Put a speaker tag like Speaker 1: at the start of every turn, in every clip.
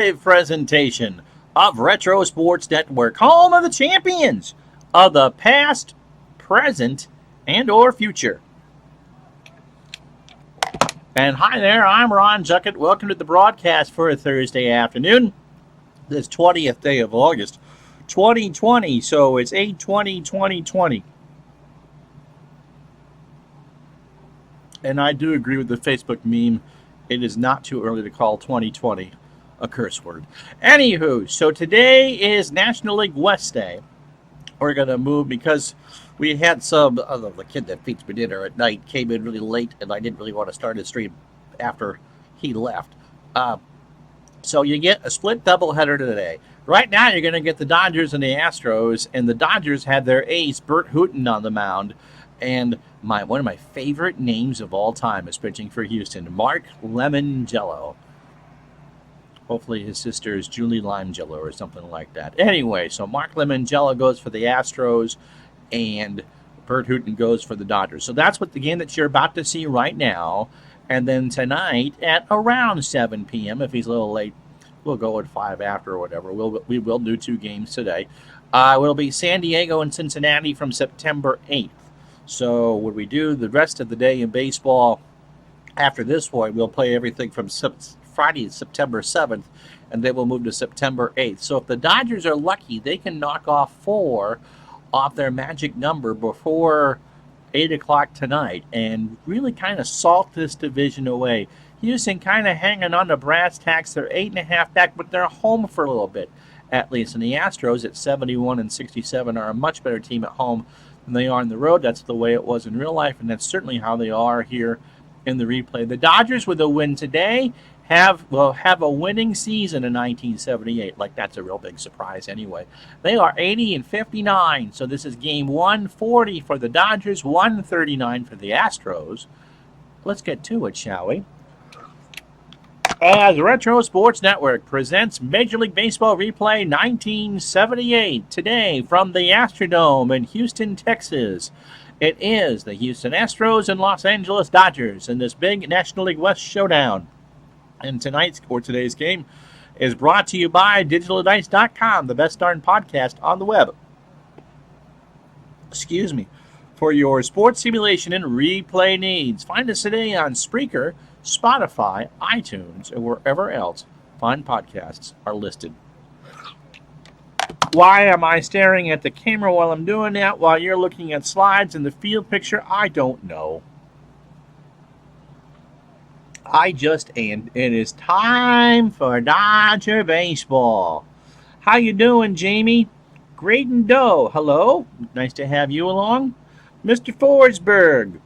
Speaker 1: live presentation of Retro Sports Network, home of the champions of the past, present, and or future. And hi there, I'm Ron Juckett. Welcome to the broadcast for a Thursday afternoon, this 20th day of August, 2020. So it's 8/20/2020. And I do agree with the Facebook meme. It is not too early to call 2020 a curse word. Anywho, so today is National League West Day. We're going to move because we had the kid that feeds me dinner at night came in really late, and I didn't really want to start his stream after he left. So you get a split doubleheader today. Right now, you're going to get the Dodgers and the Astros, and the Dodgers had their ace, Bert Hooton, on the mound. And one of my favorite names of all time is pitching for Houston, Mark Lemongello. Hopefully his sister is Julie Limegello or something like that. Anyway, so Mark Lemongello goes for the Astros, and Bert Hooton goes for the Dodgers. So that's what the game that you're about to see right now. And then tonight at around 7 p.m., if he's a little late, we'll go at 5 after or whatever. We will do 2 games today. Will be San Diego and Cincinnati from September 8th. So when we do the rest of the day in baseball after this point, we'll play everything from Friday, September 7th, and then we'll move to September 8th. So if the Dodgers are lucky, they can knock off 4 off their magic number before 8 o'clock tonight and really kind of salt this division away. Houston kind of hanging on to brass tacks. They're 8.5 back, but they're home for a little bit, at least. And the Astros at 71-67 are a much better team at home than they are on the road. That's the way it was in real life, and that's certainly how they are here in the replay. The Dodgers, with a win today, will have a winning season in 1978. Like, that's a real big surprise anyway. They are 80-59, so this is game 140 for the Dodgers, 139 for the Astros. Let's get to it, shall we? As Retro Sports Network presents Major League Baseball Replay 1978 today from the Astrodome in Houston, Texas. It is the Houston Astros and Los Angeles Dodgers in this big National League West showdown. And today's game is brought to you by DigitalDice.com, the best darn podcast on the web. For your sports simulation and replay needs. Find us today on Spreaker, Spotify, iTunes, and wherever else fine podcasts are listed. Why am I staring at the camera while I'm doing that, while you're looking at slides in the field picture? I don't know. And it is time for Dodger baseball. How you doing, Jamie? Graydon Doe, hello. Nice to have you along. Mr. Forsberg.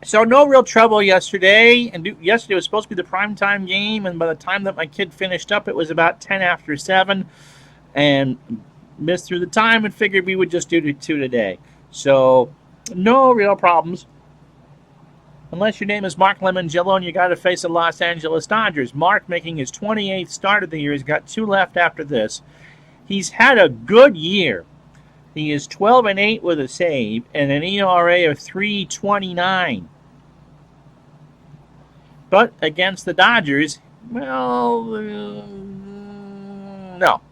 Speaker 1: So no real trouble yesterday, and yesterday was supposed to be the primetime game, and by the time that my kid finished up, it was about 10 after 7, and missed through the time and figured we would just do 2 today. So no real problems. Unless your name is Mark Lemongello and you got to face the Los Angeles Dodgers. Mark, making his 28th start of the year, he's got 2 left after this. He's had a good year. He is 12-8 with a save and an ERA of 3.29. But against the Dodgers, no,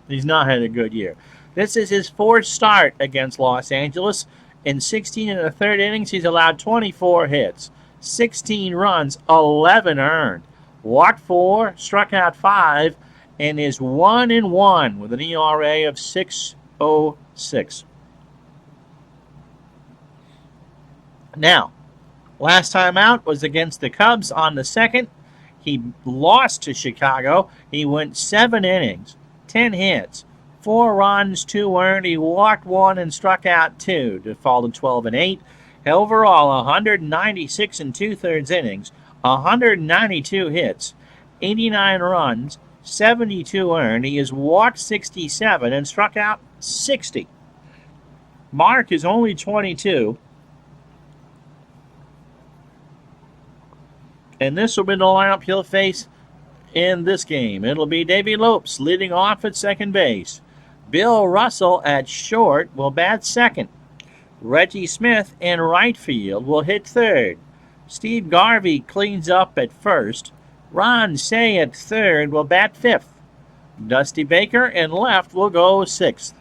Speaker 1: he's not had a good year. This is his 4th start against Los Angeles. In 16 and a third innings, he's allowed 24 hits, 16 runs, 11 earned, walked 4, struck out 5, and is 1-1 with an ERA of 6.06. Now, last time out was against the Cubs on the 2nd. He lost to Chicago. He went 7 innings, 10 hits, 4 runs, 2 earned. He walked 1 and struck out 2 to fall to 12-8. Overall, 196 and 2/3 innings, 192 hits, 89 runs, 72 earned. He has walked 67 and struck out 60. Mark is only 22. And this will be the lineup he'll face in this game. It'll be Davey Lopes leading off at second base. Bill Russell at short will bat second. Reggie Smith in right field will hit third. Steve Garvey cleans up at first. Ron Say at third will bat fifth. Dusty Baker in left will go sixth.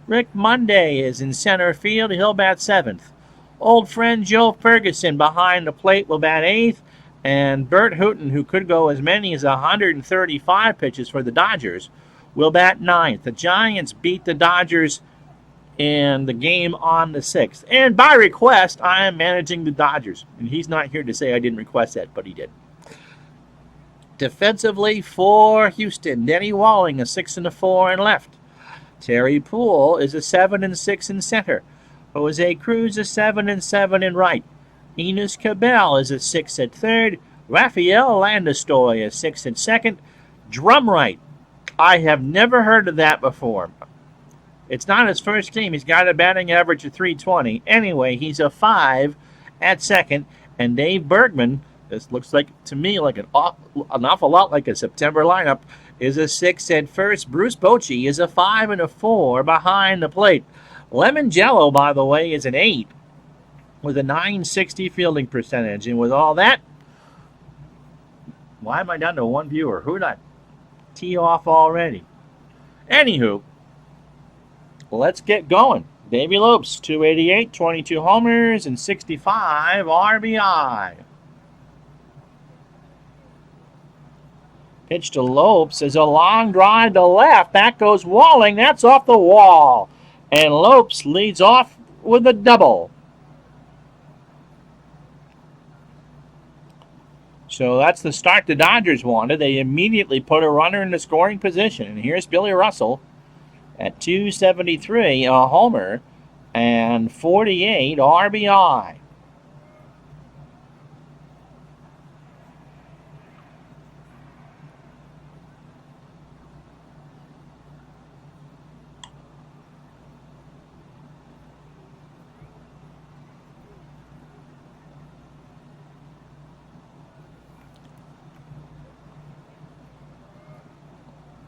Speaker 1: Rick Monday is in center field. He'll bat seventh. Old friend Joe Ferguson behind the plate will bat eighth. And Bert Hooton, who could go as many as 135 pitches for the Dodgers, will bat ninth. The Giants beat the Dodgers in the game on the 6th. And by request, I am managing the Dodgers. And he's not here to say I didn't request that, but he did. Defensively for Houston, Denny Walling, a 6 and a 4 in left. Terry Poole is a 7 and 6 in center. Jose Cruz a 7 and 7 in right. Enos Cabell is a 6 at third. Rafael Landestoy is 6 at second. Drum right. I have never heard of that before. It's not his first team. He's got a batting average of .320. Anyway, he's a 5 at second. And Dave Bergman, this looks like to me like an awful lot like a September lineup, is a 6 at first. Bruce Bochy is a 5 and a 4 behind the plate. Lemon Jello, by the way, is an 8 with a .960 fielding percentage. And with all that, why am I down to one viewer? Who'd I tee off already? Anywho, let's get going. Davey Lopes, 288, 22 homers, and 65 RBI. Pitch to Lopes is a long drive to left. That goes Walling. That's off the wall. And Lopes leads off with a double. So that's the start the Dodgers wanted. They immediately put a runner in the scoring position. And here's Billy Russell at 273, a homer, and 48 RBI.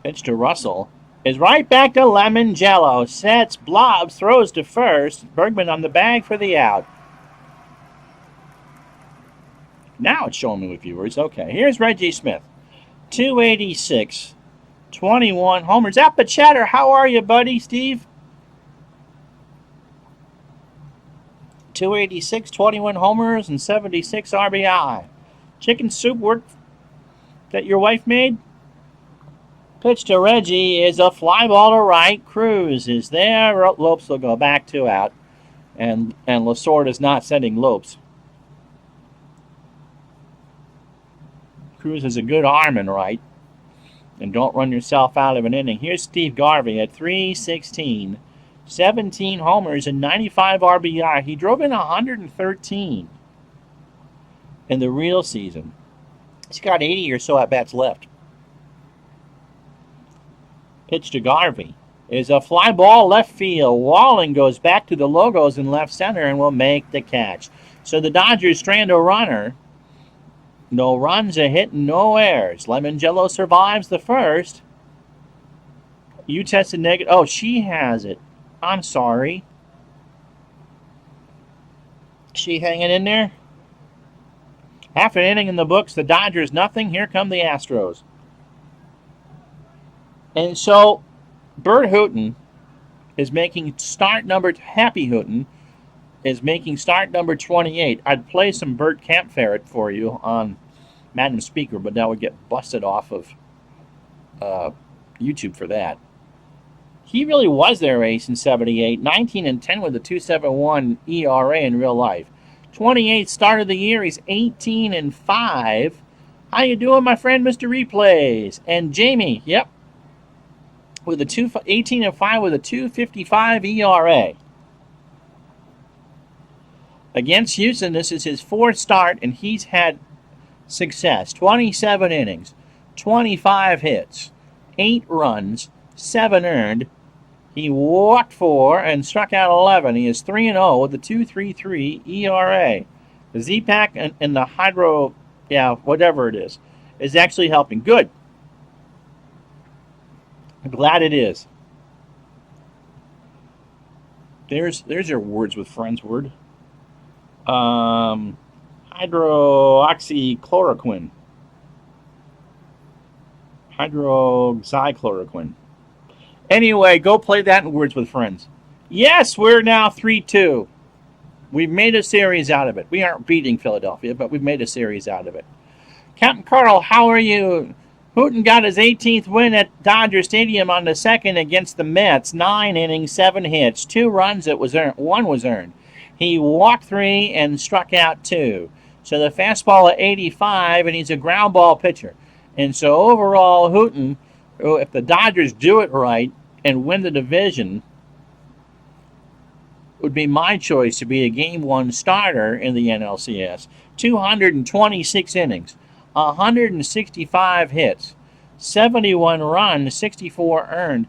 Speaker 1: Pitch to Russell is right back to Lemon Jello. Sets, blobs, throws to first. Bergman on the bag for the out. Now it's showing me with viewers. Okay, here's Reggie Smith. 286, 21 homers. Appa Chatter, how are you, buddy, Steve? 286, 21 homers, and 76 RBI. Chicken soup work that your wife made? Pitch to Reggie is a fly ball to right. Cruz is there. Lopes will go back 2 out. And Lasorda is not sending Lopes. Cruz has a good arm in right. And don't run yourself out of an inning. Here's Steve Garvey at 316. 17 homers and 95 RBI. He drove in 113 in the real season. He's got 80 or so at-bats left. Pitch to Garvey is a fly ball left field. Walling goes back to the logos in left center and will make the catch. So the Dodgers strand a runner. No runs, a hit, and no errors. Lemon Jello survives the first. You tested negative. Oh, she has it. I'm sorry. She hanging in there? Half an inning in the books. The Dodgers nothing. Here come the Astros. And so, Bert Hooton is making start number... Happy Hooton is making start number 28. I'd play some Bert Campferret for you on Madam Speaker, but that would get busted off of YouTube for that. He really was their ace in 78. 19 and 10 with a 2.71 ERA in real life. 28th start of the year. He's 18 and 5. How you doing, my friend, Mr. Replays? And Jamie, yep, with a 18 and 5 with a 2.55 ERA. Against Houston, this is his 4th start, and he's had success. 27 innings, 25 hits, 8 runs, 7 earned. He walked 4 and struck out 11. He is 3-0 with a 2.33 ERA. The Z-Pack and the Hydro, whatever it is actually helping. Good. I'm glad it is. There's your words with friends word. Hydroxychloroquine. Hydroxychloroquine. Anyway, go play that in Words with Friends. Yes, we're now 3-2. We've made a series out of it. We aren't beating Philadelphia, but we've made a series out of it. Captain Carl, how are you? Hooten got his 18th win at Dodger Stadium on the 2nd against the Mets. 9 innings, 7 hits, 2 runs. It was earned. 1 was earned. He walked 3 and struck out 2. So the fastball at 85, and he's a ground ball pitcher. And so overall, Hooten, if the Dodgers do it right and win the division, would be my choice to be a Game 1 starter in the NLCS. 226 innings, 165 hits, 71 runs, 64 earned,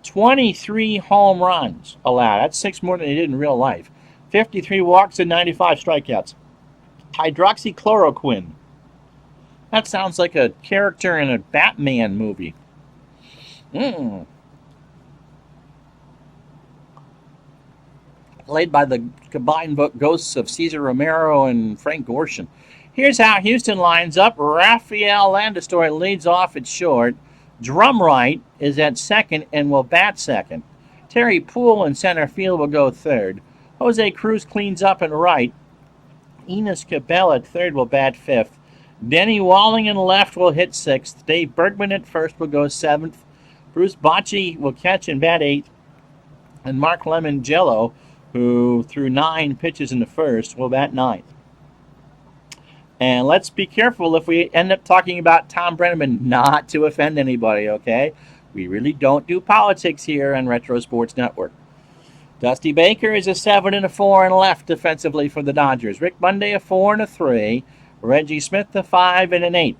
Speaker 1: 23 home runs allowed. That's 6 more than he did in real life. 53 walks and 95 strikeouts. Hydroxychloroquine. That sounds like a character in a Batman movie. Played by the combined ghosts of Cesar Romero and Frank Gorshin. Here's how Houston lines up. Rafael Landesturi leads off at short. Drumright is at second and will bat second. Terry Poole in center field will go third. Jose Cruz cleans up in right. Enos Cabell at third will bat fifth. Denny Walling in left will hit sixth. Dave Bergman at first will go seventh. Bruce Bochy will catch and bat eighth. And Mark Lemongello, who threw 9 pitches in the first, will bat ninth. And let's be careful if we end up talking about Tom Brenneman, not to offend anybody, okay? We really don't do politics here on Retro Sports Network. Dusty Baker is a 7 and a 4 and left defensively for the Dodgers. Rick Monday a 4 and a 3. Reggie Smith a 5 and an 8.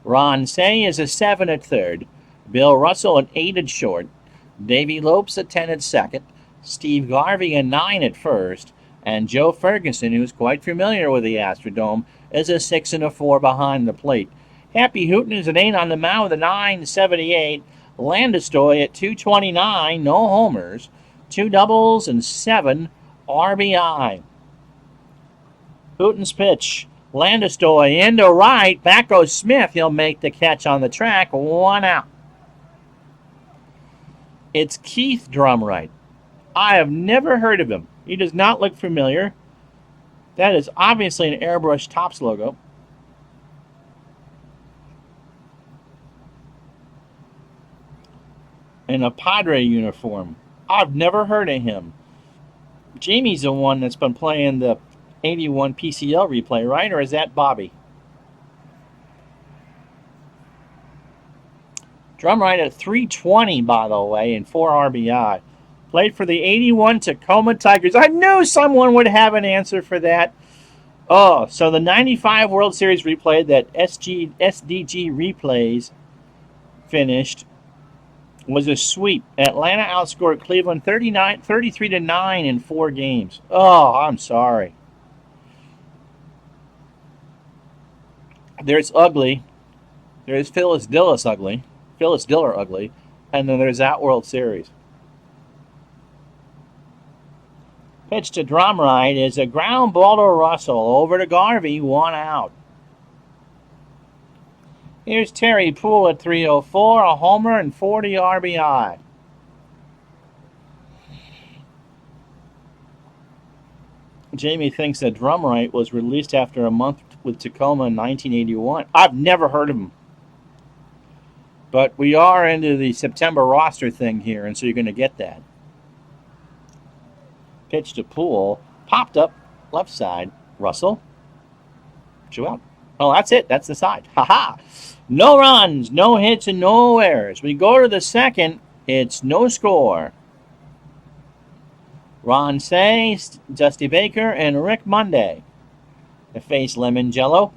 Speaker 1: Ron Cey is a 7 at third. Bill Russell an 8 at short. Davey Lopes a 10 at second. Steve Garvey a 9 at first. And Joe Ferguson, who's quite familiar with the Astrodome, is a 6 and a 4 behind the plate. Happy Hooten is an 8 on the mound with a 9.78. Landesturi at 229, no homers, 2 doubles, and 7 RBI. Hooten's pitch. Landesturi into right. Back goes Smith. He'll make the catch on the track. 1 out. It's Keith Drumright. I have never heard of him. He does not look familiar. That is obviously an Airbrush Topps logo. In a Padre uniform. I've never heard of him. Jamie's the one that's been playing the 81 PCL replay, right? Or is that Bobby? Drumright at 320, by the way, and 4 RBI. Played for the 81 Tacoma Tigers. I knew someone would have an answer for that. Oh, so the 95 World Series replay that SDG Replays finished was a sweep. Atlanta outscored Cleveland 33-9 in 4 games. Oh, I'm sorry. There's ugly. There's Phyllis Diller ugly. And then there's that World Series. Pitch to Drumright is a ground ball to Russell. Over to Garvey, 1 out. Here's Terry Poole at 304, a homer and 40 RBI. Jamie thinks that Drumright was released after a month with Tacoma in 1981. I've never heard of him. But we are into the September roster thing here, and so you're going to get that. Pitch to Poole, popped up, left side. Russell, 2 out. Oh, that's it. That's the side. Ha-ha. No runs, no hits, and no errors. We go to the second. It's no score. Ron Cey, Dusty Baker, and Rick Monday to face Lemongello.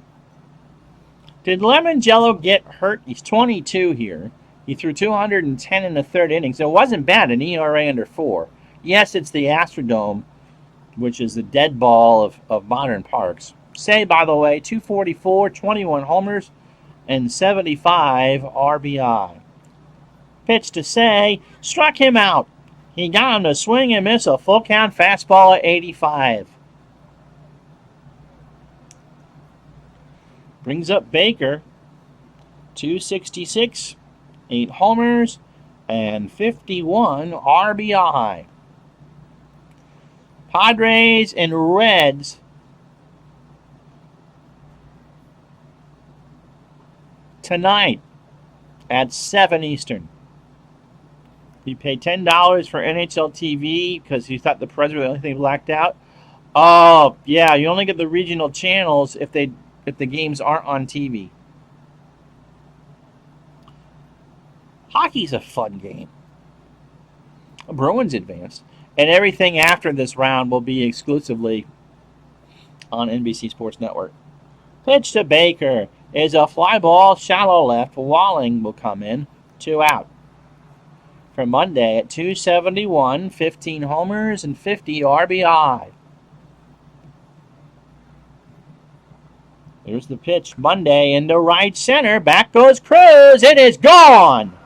Speaker 1: Did Lemongello get hurt? He's 22 here. He threw 210 in the 3rd inning, so it wasn't bad, an ERA under 4. Yes, it's the Astrodome, which is the dead ball of modern parks. Cey, by the way, 244, 21 homers, and 75 RBI. Pitch to Cey, struck him out. He got him to swing and miss a full count fastball at 85. Brings up Baker. 266, 8 homers, and 51 RBI. Padres and Reds tonight at 7 Eastern. You pay $10 for NHL TV because you thought the Preds were the only thing blacked out. Oh, yeah, you only get the regional channels if the games aren't on TV. Hockey's a fun game. Bruins advance. And everything after this round will be exclusively on NBC Sports Network. Pitch to Baker is a fly ball, shallow left. Walling will come in, 2 out. For Monday at 271, 15 homers and 50 RBI. Here's the pitch. Monday into right center. Back goes Cruz. It is gone.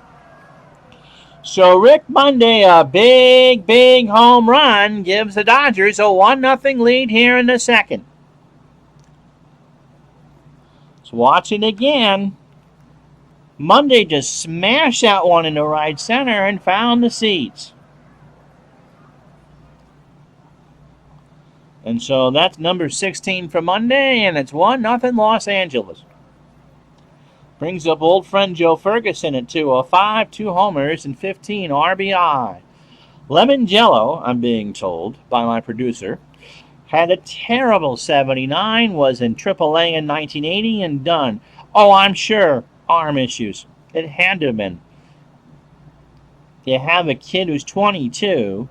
Speaker 1: So Rick Monday, a big, big home run, gives the Dodgers a 1-0 lead here in the second. So watching again. Monday just smashed that one into right center and found the seats. And so that's number 16 for Monday, and it's 1-0 Los Angeles. Brings up old friend Joe Ferguson at 205, 2 homers and 15 RBI. Lemon Jello, I'm being told by my producer, had a terrible 79, was in AAA in 1980 and done. Oh, I'm sure, arm issues. It had to have been. You have a kid who's 22.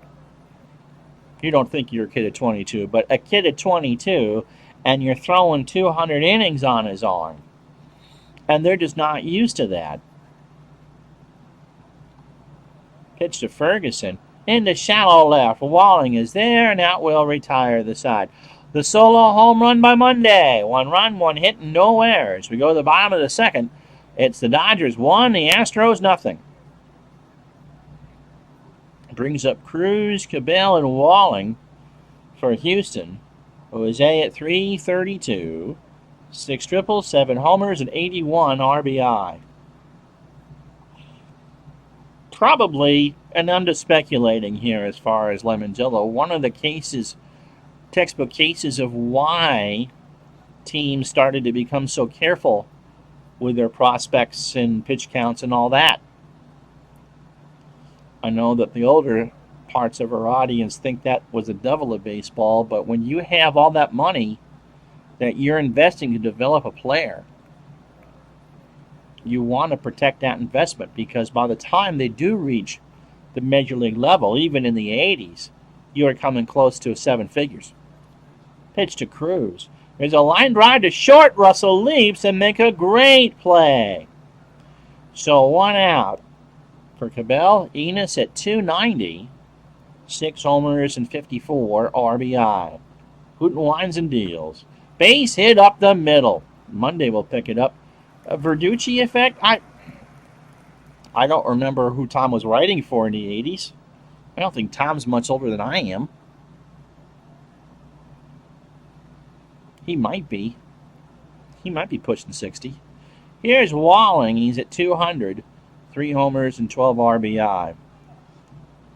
Speaker 1: You don't think you're a kid at 22, but a kid at 22, and you're throwing 200 innings on his arm. And they're just not used to that. Pitch to Ferguson. Into shallow left. Walling is there, and that will retire the side. The solo home run by Monday. 1 run, 1 hit, and no errors. We go to the bottom of the second. It's the Dodgers 1, the Astros nothing. Brings up Cruz, Cabell, and Walling for Houston. Jose at 332. 6 triples, 7 homers, and 81 RBI. Probably, and I'm just speculating here as far as Lemon Jello, one of the cases, textbook cases of why teams started to become so careful with their prospects and pitch counts and all that. I know that the older parts of our audience think that was the devil of baseball, but when you have all that money that you're investing to develop a player, you want to protect that investment, because by the time they do reach the major league level, even in the 80s, you are coming close to 7 figures. Pitch to Cruz. There's a line drive to short. Russell leaps and make a great play. So 1 out for Cabell. Enos at 290. 6 homers and 54 RBI. Hooten winds and deals. Base hit up the middle. Monday will pick it up. A Verducci effect? I don't remember who Tom was writing for in the 80s. I don't think Tom's much older than I am. He might be. He might be pushing 60. Here's Walling. He's at 200. 3 homers and 12 RBI.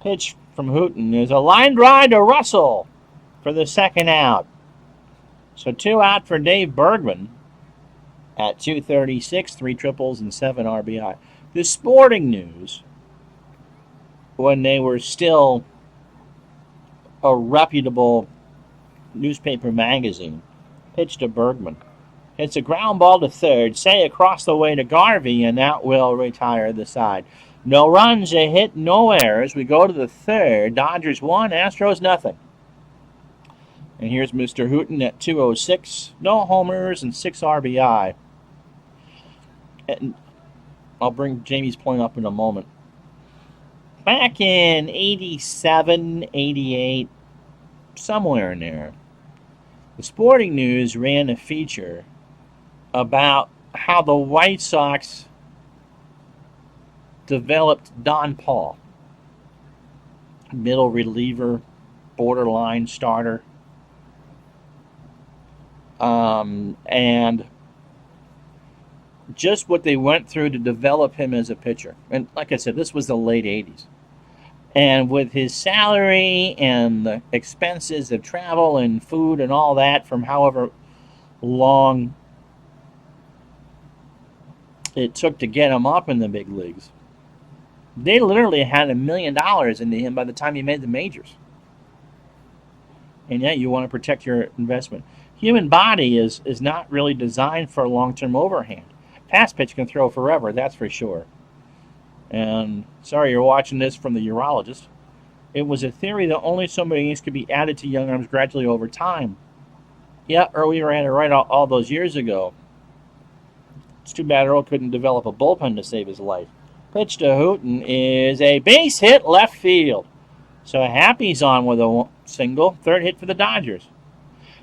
Speaker 1: Pitch from Hooten. There's a line drive to Russell for the second out. So 2 out for Dave Bergman at 236, 3 triples and 7 RBI. The Sporting News, when they were still a reputable newspaper magazine, pitched to Bergman. It's a ground ball to third, say across the way to Garvey, and that will retire the side. No runs, a hit, no errors. We go to the third. Dodgers 1, Astros nothing. And here's Mr. Hooten at 206. No homers and 6 RBI. And I'll bring Jamie's point up in a moment. Back in 87, 88, somewhere in there, the Sporting News ran a feature about how the White Sox developed Don Paul. Middle reliever, borderline starter. And just what they went through to develop him as a pitcher. And like I said, this was the late 80s. And with his salary and the expenses of travel and food and all that from however long it took to get him up in the big leagues, they literally had $1 million into him by the time he made the majors. And yet you want to protect your investment. Human body is not really designed for a long-term overhand. Pass pitch can throw forever, that's for sure. And sorry you're watching this from the urologist. It was a theory that only so many innings could be added to young arms gradually over time. Yeah, Earl Weaver had it right all those years ago. It's too bad Earl couldn't develop a bullpen to save his life. Pitch to Hooten is a base hit left field. So Happy's on with a single. Third hit for the Dodgers.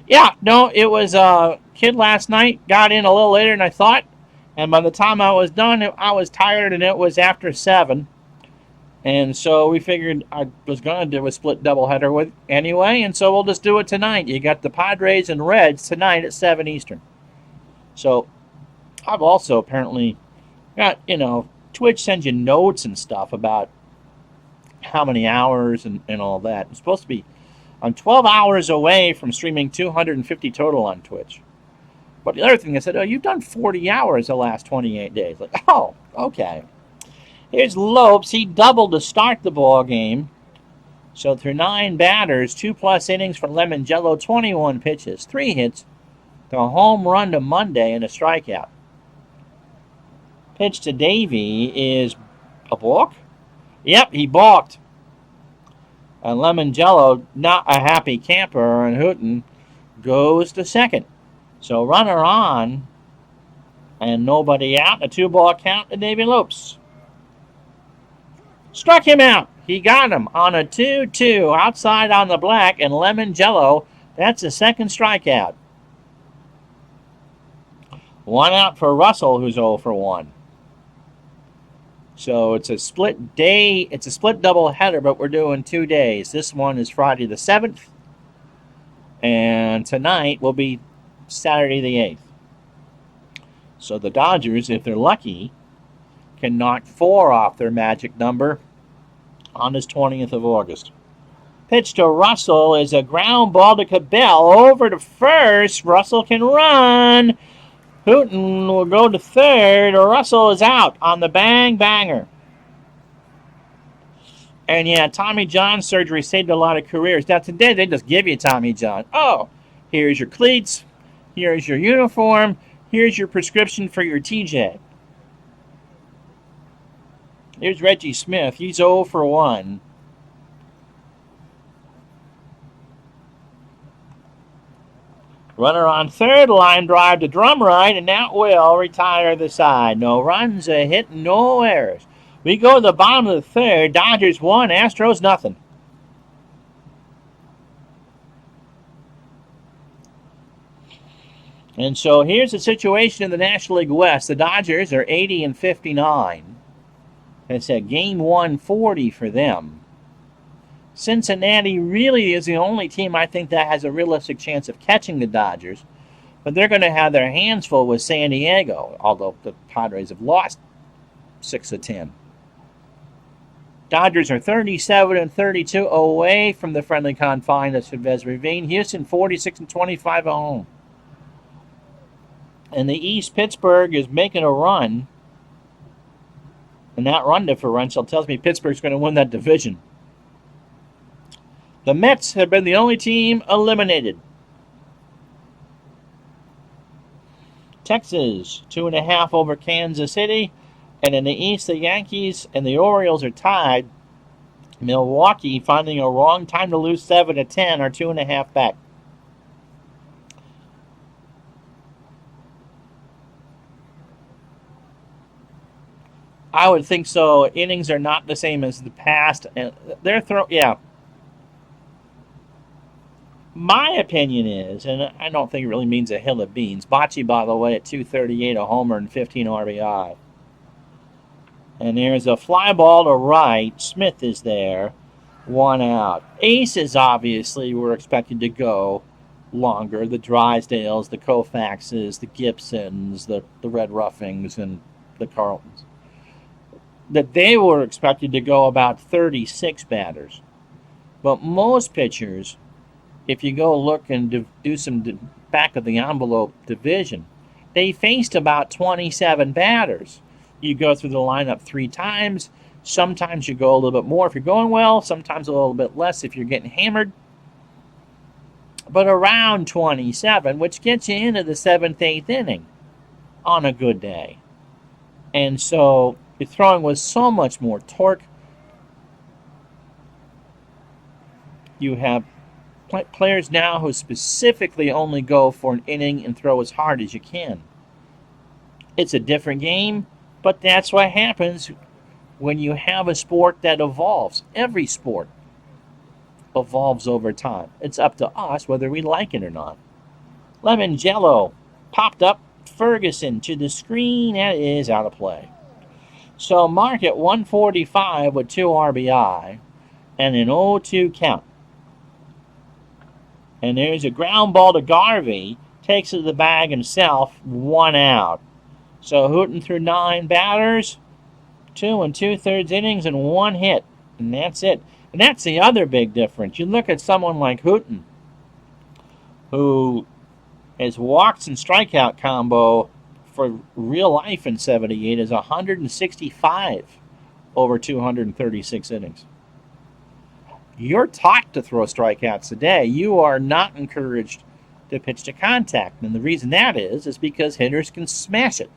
Speaker 1: Yeah, no, it was a kid last night. Got in a little later than I thought. And by the time I was done, I was tired, and it was after 7. And so we figured I was going to do a split doubleheader with anyway, and so we'll just do it tonight. You got the Padres and Reds tonight at 7 Eastern. So I've also apparently got, Twitch sends you notes and stuff about how many hours and all that. I'm supposed to be, I'm 12 hours away from streaming 250 total on Twitch. But the other thing, I said, oh, you've done 40 hours the last 28 days. Like, oh, okay. Here's Lopes. He doubled to start the ball game. So through 9 batters, 2+ innings for Lemongello, 21 pitches, 3 hits, the home run to Monday, and a strikeout. Pitch to Davey is a balk? Yep, he balked. And Lemongello, not a happy camper, and Hooten goes to second. So runner on, and nobody out. A 2-ball count to Davey Lopes. Struck him out. He got him on a 2-2 outside on the black, and Lemongello, that's a second strikeout. 1 out for Russell, who's 0 for 1. So it's a split day. It's a split double header, but we're doing 2 days. This one is Friday the 7th, and tonight will be Saturday the 8th. So the Dodgers, if they're lucky, can knock 4 off their magic number on this 20th of August. Pitch to Russell is a ground ball to Cabell. Over to first. Russell can run. Hooten will go to third. Russell is out on the bang-banger. And yeah, Tommy John surgery saved a lot of careers. Now today they just give you Tommy John. Oh, here's your cleats. Here's your uniform. Here's your prescription for your TJ. Here's Reggie Smith. He's 0 for 1. Runner on third, line drive to Drumright, and that will retire the side. No runs, a hit, no errors. We go to the bottom of the third. Dodgers 1, Astros nothing. And so here's the situation in the National League West. The Dodgers are 80-59. It's a game 140 for them. Cincinnati really is the only team I think that has a realistic chance of catching the Dodgers. But they're going to have their hands full with San Diego, although the Padres have lost 6 of 10. Dodgers are 37-32 away from the friendly confines of Chavez Ravine. Houston 46-25 at home. In the East, Pittsburgh is making a run. And that run differential tells me Pittsburgh's going to win that division. The Mets have been the only team eliminated. Texas, 2.5 over Kansas City. And in the East, the Yankees and the Orioles are tied. Milwaukee, finding a wrong time to lose 7-10, are 2.5 back. I would think so. Innings are not the same as the past. And yeah. My opinion is, and I don't think it really means a hill of beans. Bocce, by the way, at 238, a homer and 15 RBI. And there's a fly ball to right. Smith is there. 1 out. Aces, obviously, were expected to go. longer, the Drysdales, the Koufaxes, the Gibsons, the Red Ruffings, and the Carltons, that they were expected to go about 36 batters. But most pitchers, if you go look and do some back of the envelope division, they faced about 27 batters. You go through the lineup 3 times. Sometimes you go a little bit more if you're going well, sometimes a little bit less if you're getting hammered. But around 27, which gets you into the 7th, 8th inning on a good day. And so you're throwing with so much more torque. You have players now who specifically only go for an inning and throw as hard as you can. It's a different game, but that's what happens when you have a sport that evolves. Every sport evolves over time. It's up to us whether we like it or not. Lemon Jello popped up. Ferguson to the screen. That is out of play. So mark at 145 with 2 RBI and an 0-2 count. And there's a ground ball to Garvey. Takes it to the bag himself. 1 out. So Hooten threw 9 batters, 2 2/3 innings, and 1 hit. And that's it. And that's the other big difference. You look at someone like Hooten, who his walks and strikeout combo for real life in 78 is 165 over 236 innings. You're taught to throw strikeouts today. You are not encouraged to pitch to contact. And the reason that is because hitters can smash it.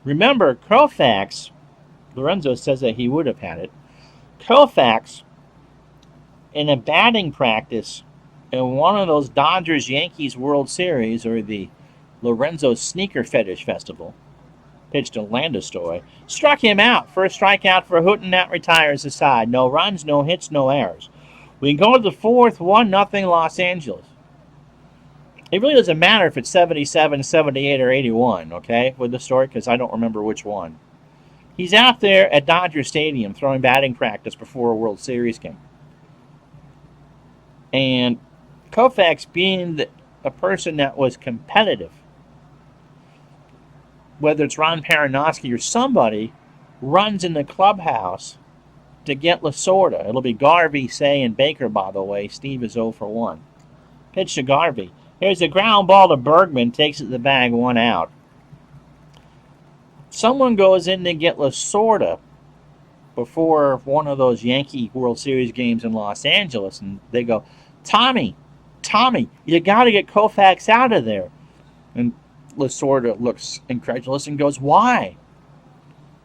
Speaker 1: Remember, Koufax, Lorenzo says that he would have had it. Koufax, in a batting practice in one of those Dodgers-Yankees World Series, or the Lorenzo Sneaker Fetish Festival, pitched to Landistoi, struck him out. First strikeout for Hooten, that retires the side. No runs, no hits, no errors. We go to the 4th, 1-0 Los Angeles. It really doesn't matter if it's 77, 78, or 81, okay, with the story, because I don't remember which one. He's out there at Dodger Stadium throwing batting practice before a World Series game. And Koufax, being a person that was competitive, whether it's Ron Paranosky or somebody, runs in the clubhouse to get Lasorda. It'll be Garvey, Say, and Baker, by the way. Steve is 0 for 1. Pitch to Garvey. Here's a ground ball to Bergman. Takes it to the bag, 1 out. Someone goes in to get Lasorda before one of those Yankee World Series games in Los Angeles, and they go, Tommy, you got to get Koufax out of there. And Lasorda looks incredulous and goes, why?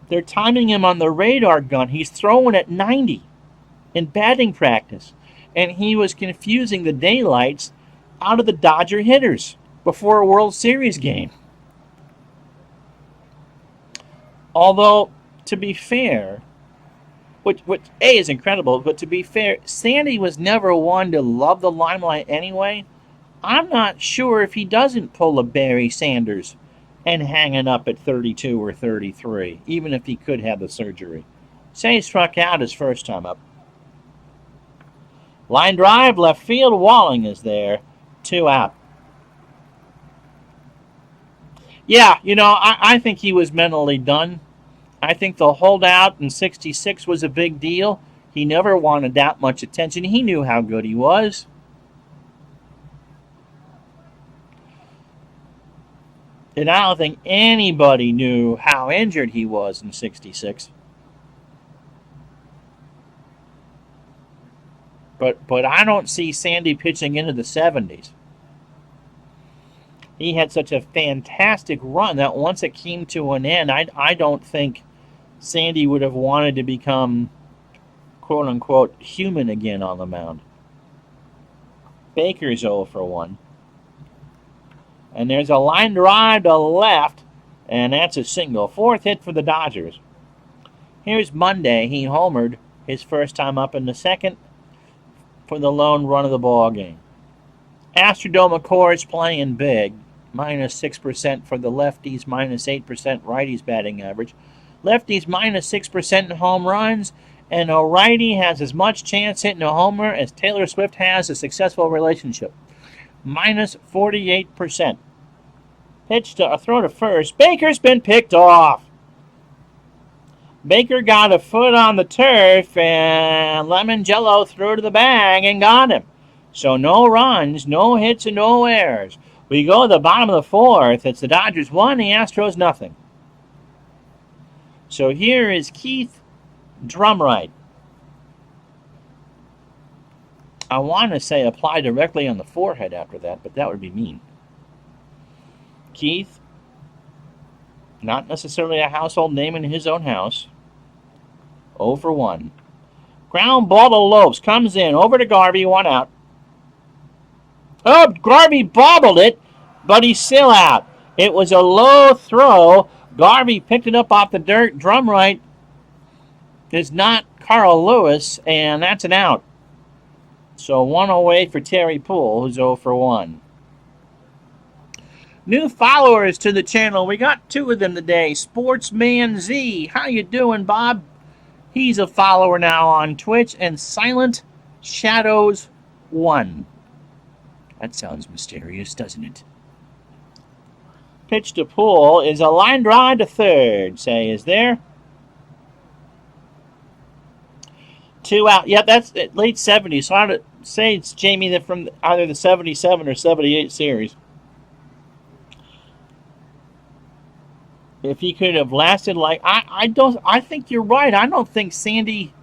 Speaker 1: They're timing him on the radar gun. He's throwing at 90 in batting practice. And he was confusing the daylights out of the Dodger hitters before a World Series game. Although, to be fair, which A is incredible, but to be fair, Sandy was never one to love the limelight anyway. I'm not sure if he doesn't pull a Barry Sanders and hang it up at 32 or 33, even if he could have the surgery. Say struck out his first time up. Line drive, left field, Walling is there. 2 out. Yeah, I think he was mentally done. I think the holdout in 66 was a big deal. He never wanted that much attention. He knew how good he was. And I don't think anybody knew how injured he was in 66. But I don't see Sandy pitching into the 70s. He had such a fantastic run that once it came to an end, I don't think Sandy would have wanted to become, quote-unquote, human again on the mound. Baker's 0 for 1. And there's a line drive to left, and that's a single. 4th hit for the Dodgers. Here's Monday. He homered his first time up in the 2nd for the lone run of the ball game. Astrodome, of course, playing big. Minus 6% for the lefties, minus 8% righties batting average. Lefties minus 6% in home runs, and O'Reilly has as much chance hitting a homer as Taylor Swift has a successful relationship. Minus 48%. Pitch to a throw to first. Baker's been picked off. Baker got a foot on the turf, and Lemon Jello threw to the bag and got him. So no runs, no hits, and no errors. We go to the bottom of the fourth. It's the Dodgers 1, the Astros nothing. So here is Keith Drumright. I want to say apply directly on the forehead after that, but that would be mean. Keith, not necessarily a household name in his own house. 0 for 1. Ground ball to Lopes. Comes in. Over to Garvey. 1 out. Oh, Garvey bobbled it, but he's still out. It was a low throw. Garvey picked it up off the dirt. Drumright is not Carl Lewis, and that's an out. So 1 away for Terry Poole, who's 0 for 1. New followers to the channel. We got 2 of them today. Sportsman Z. How you doing, Bob? He's a follower now on Twitch. And Silent Shadows 1. That sounds mysterious, doesn't it? Pitch to Poole is a line drive to third. Say, is there? 2 out. Yep, that's late 70s. So I would say it's Jamie from either the 77 or 78 series. If he could have lasted like I think you're right. I don't think Sandy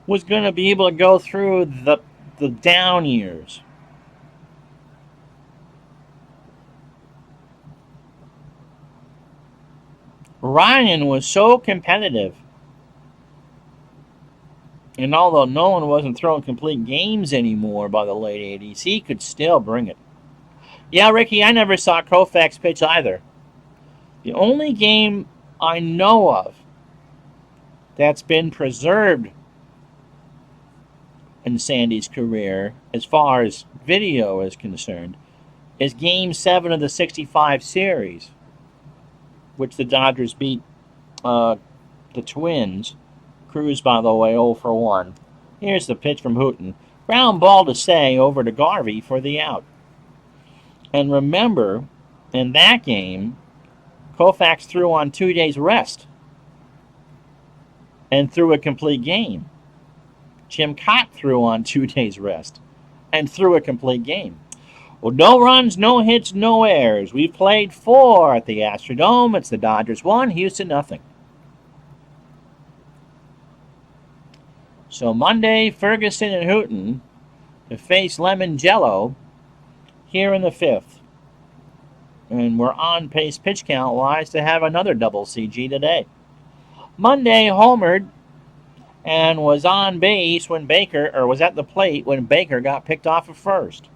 Speaker 1: was going to be able to go through the down years. Ryan was so competitive. And although Nolan wasn't throwing complete games anymore by the late 80s, he could still bring it. Yeah, Ricky, I never saw Koufax pitch either. The only game I know of that's been preserved in Sandy's career, as far as video is concerned, is Game 7 of the 65 series, which the Dodgers beat the Twins. Cruz, by the way, 0 for 1. Here's the pitch from Houghton. Ground ball to Say over to Garvey for the out. And remember, in that game, Koufax threw on 2 days rest and threw a complete game. Jim Cott threw on 2 days rest and threw a complete game. Well, no runs, no hits, no errors. We've played 4 at the Astrodome. It's the Dodgers 1, Houston nothing. So Monday, Ferguson and Houghton to face Lemon Jello here in the 5th. And we're on pace pitch count-wise to have another double CG today. Monday homered and was on base when Baker, or was at the plate when Baker got picked off at first.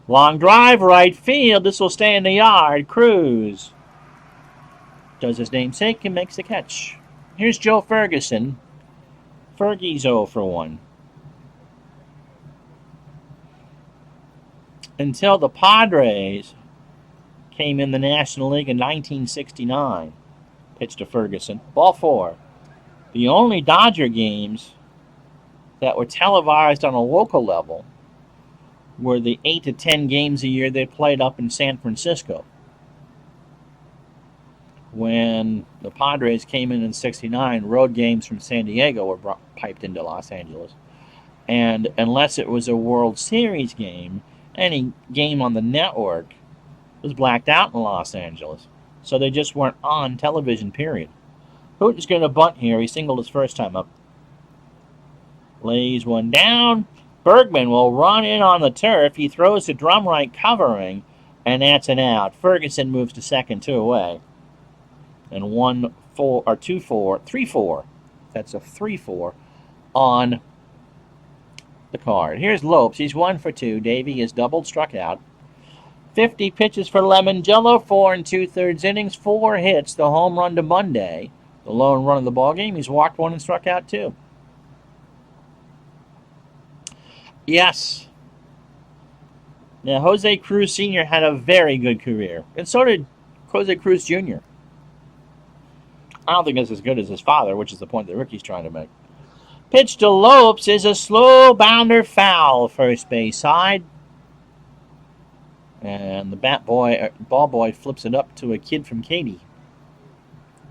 Speaker 1: Long drive, right field. This will stay in the yard. Cruz does his namesake and makes the catch. Here's Joe Ferguson. Fergie's 0 for 1. Until the Padres came in the National League in 1969. Pitch to Ferguson. Ball 4. The only Dodger games that were televised on a local level were the 8 to 10 games a year they played up in San Francisco. When the Padres came in 69, road games from San Diego were piped into Los Angeles. And unless it was a World Series game, any game on the network was blacked out in Los Angeles. So they just weren't on television, period. Houghton's going to bunt here. He singled his first time up. Lays one down. Bergman will run in on the turf. He throws to Drumright covering, and that's an out. Ferguson moves to second, 2 away. And 3-4. That's a 3-4 on the card. Here's Lopes. He's 1 for 2. Davey is doubled, struck out. 50 pitches for Lemon Jello, 4 2/3 innings, 4 hits. The home run to Monday, the lone run of the ball game. He's walked 1 and struck out 2. Yes. Now, Jose Cruz Sr. had a very good career, and so did Jose Cruz Jr. I don't think it's as good as his father, which is the point that Ricky's trying to make. Pitch to Lopes is a slow bounder foul, first base side. And the ball boy flips it up to a kid from Katy.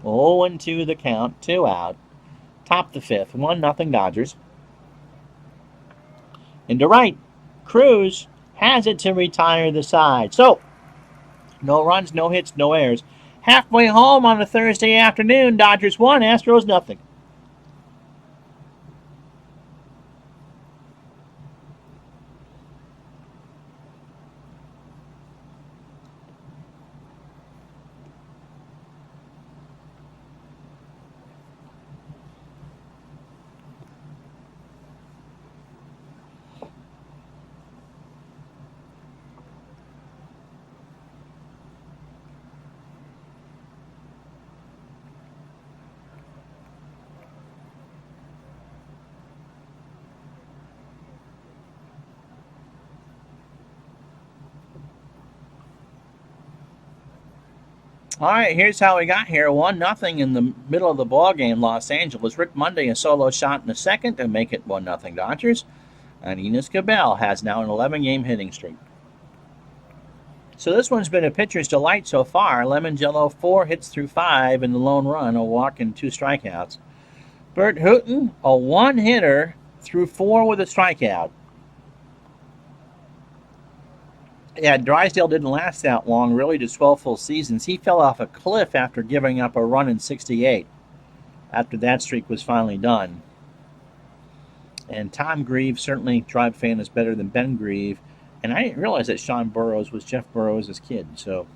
Speaker 1: 0-2 the count, 2 out. Top the fifth, 1-0 Dodgers. Into right, Cruz has it to retire the side. So, no runs, no hits, no errors. Halfway home on a Thursday afternoon, Dodgers 1, Astros nothing. All right, here's how we got here. 1-0 in the middle of the ball game, Los Angeles. Rick Monday, a solo shot in the second to make it 1-0 Dodgers. And Enos Cabell has now an 11-game hitting streak. So this one's been a pitcher's delight so far. Lemon Jello, 4 hits through 5 in the lone run, a walk and 2 strikeouts. Bert Hooton, a 1-hitter through 4 with a strikeout. Yeah, Drysdale didn't last that long, really, to 12 full seasons. He fell off a cliff after giving up a run in 68, after that streak was finally done. And Tom Grieve, certainly Tribe fan, is better than Ben Grieve. And I didn't realize that Sean Burroughs was Jeff Burroughs' kid. So,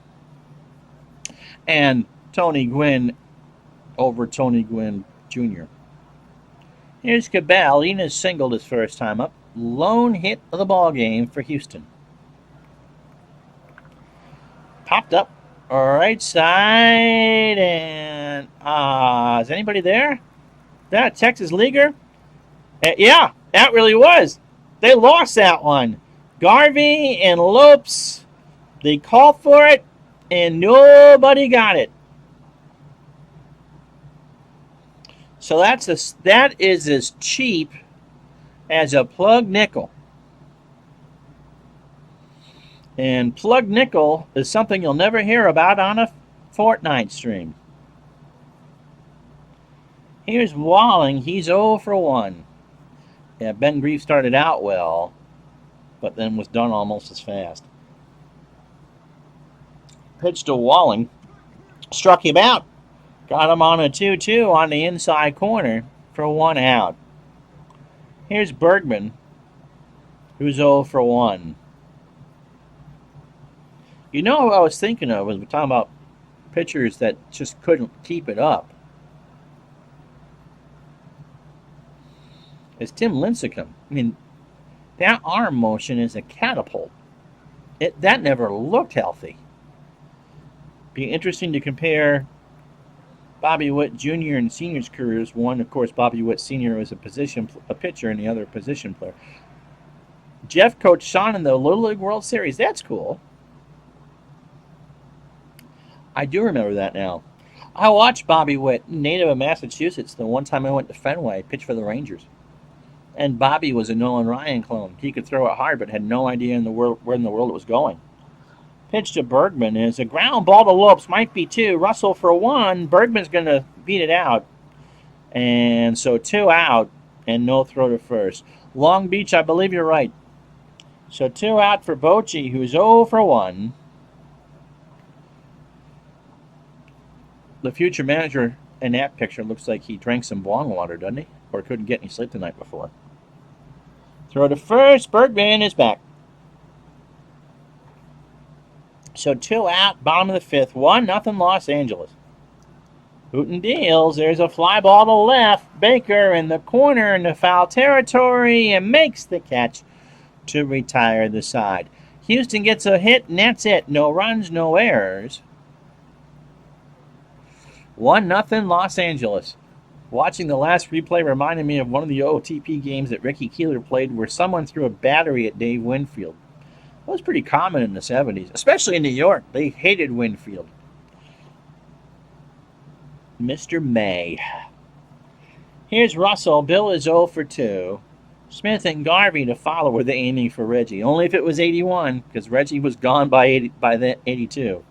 Speaker 1: and Tony Gwynn over Tony Gwynn Jr. Here's Cabell. Enos singled his first time up. Lone hit of the ball game for Houston. Popped up right side, and is anybody there? That Texas leaguer? Yeah, that really was. They lost that one. Garvey and Lopes, they called for it, and nobody got it. So that is as cheap as a plug nickel. And plug nickel is something you'll never hear about on a Fortnite stream. Here's Walling. He's 0 for 1. Yeah, Ben Grieve started out well, but then was done almost as fast. Pitch to Walling. Struck him out. Got him on a 2-2 on the inside corner for 1 out. Here's Bergman, who's 0 for 1. You know what I was thinking of was we're talking about pitchers that just couldn't keep it up. It's Tim Lincecum. I mean, that arm motion is a catapult. That never looked healthy. Be interesting to compare Bobby Witt Jr. and Sr.'s careers. One, of course, Bobby Witt Sr. was a pitcher, and the other a position player. Jeff coached Sean in the Little League World Series. That's cool. I do remember that now. I watched Bobby Witt, native of Massachusetts, the one time I went to Fenway, pitch for the Rangers. And Bobby was a Nolan Ryan clone. He could throw it hard, but had no idea where in the world it was going. Pitch to Bergman is a ground ball to Lopes. Might be 2. Russell for 1. Bergman's going to beat it out. And so 2 out and no throw to first. Long Beach, I believe you're right. So 2 out for Bochy, who's 0 for 1. The future manager in that picture looks like he drank some bong water, doesn't he? Or couldn't get any sleep the night before. Throw to first. Bergman is back. So 2 out, bottom of the fifth. 1-0 Los Angeles. Hooten deals. There's a fly ball to left. Baker in the corner in the foul territory and makes the catch to retire the side. Houston gets a hit, and that's it. No runs, no errors. 1-0 Los Angeles. Watching the last replay reminded me of one of the OTP games that Ricky Keeler played where someone threw a battery at Dave Winfield. That was pretty common in the 70s, especially in New York. They hated Winfield. Mr. May. Here's Russell. Bill is 0 for 2. Smith and Garvey to follow were they aiming for Reggie. Only if it was 81, because Reggie was gone by 82.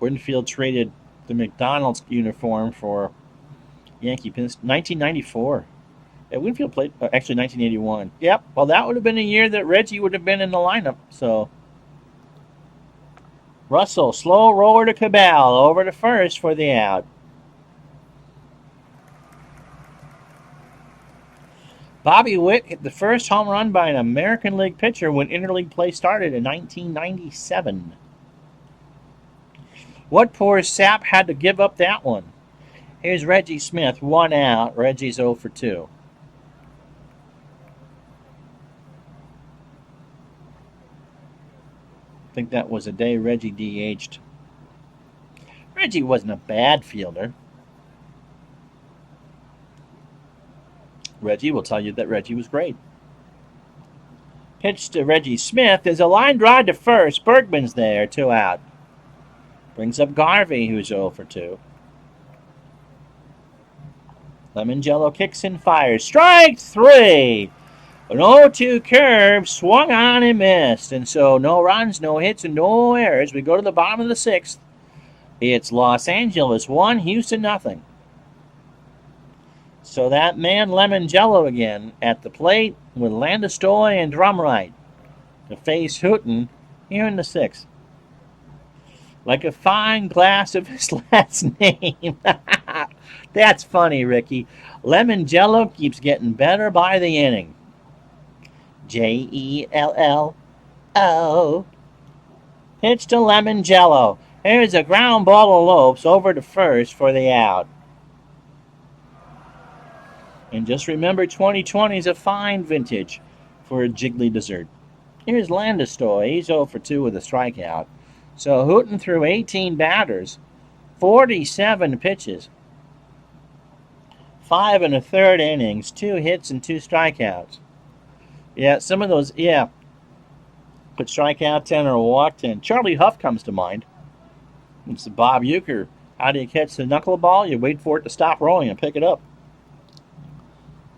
Speaker 1: Winfield traded the McDonald's uniform for Yankee pins. 1994. Yeah, Winfield played, actually 1981. Yep, well, that would have been a year that Reggie would have been in the lineup, so. Russell, slow roller to Cabal, over to first for the out. Bobby Witt hit the first home run by an American League pitcher when interleague play started in 1997. What poor sap had to give up that one? Here's Reggie Smith, 1 out. Reggie's 0 for 2. I think that was the day Reggie DH'd. Reggie wasn't a bad fielder. Reggie will tell you that Reggie was great. Pitch to Reggie Smith is a line drive to first. Bergman's there, 2 out. Brings up Garvey, who's 0 for 2. Lemongello kicks and fires. Strike 3! An 0-2 curve, swung on and missed. And so no runs, no hits, and no errors. We go to the bottom of the 6th. It's Los Angeles 1, Houston nothing. So that man Lemongello again at the plate with Landistoi and Drumright to face Hooten here in the 6th. Like a fine glass of his last name. That's funny, Ricky. Lemongello keeps getting better by the inning. Jello. Pitch to Lemongello. Here's a ground ball to Lopes over to first for the out. And just remember, 2020 is a fine vintage for a jiggly dessert. Here's Landistoi. He's 0 for 2 with a strikeout. So Hooten threw 18 batters, 47 pitches, 5 1/3 innings, 2 hits and 2 strikeouts. Yeah, some of those, yeah. Put strikeout 10 or walk 10. Charlie Huff comes to mind. It's the Bob Uecker. How do you catch the knuckleball? You wait for it to stop rolling and pick it up.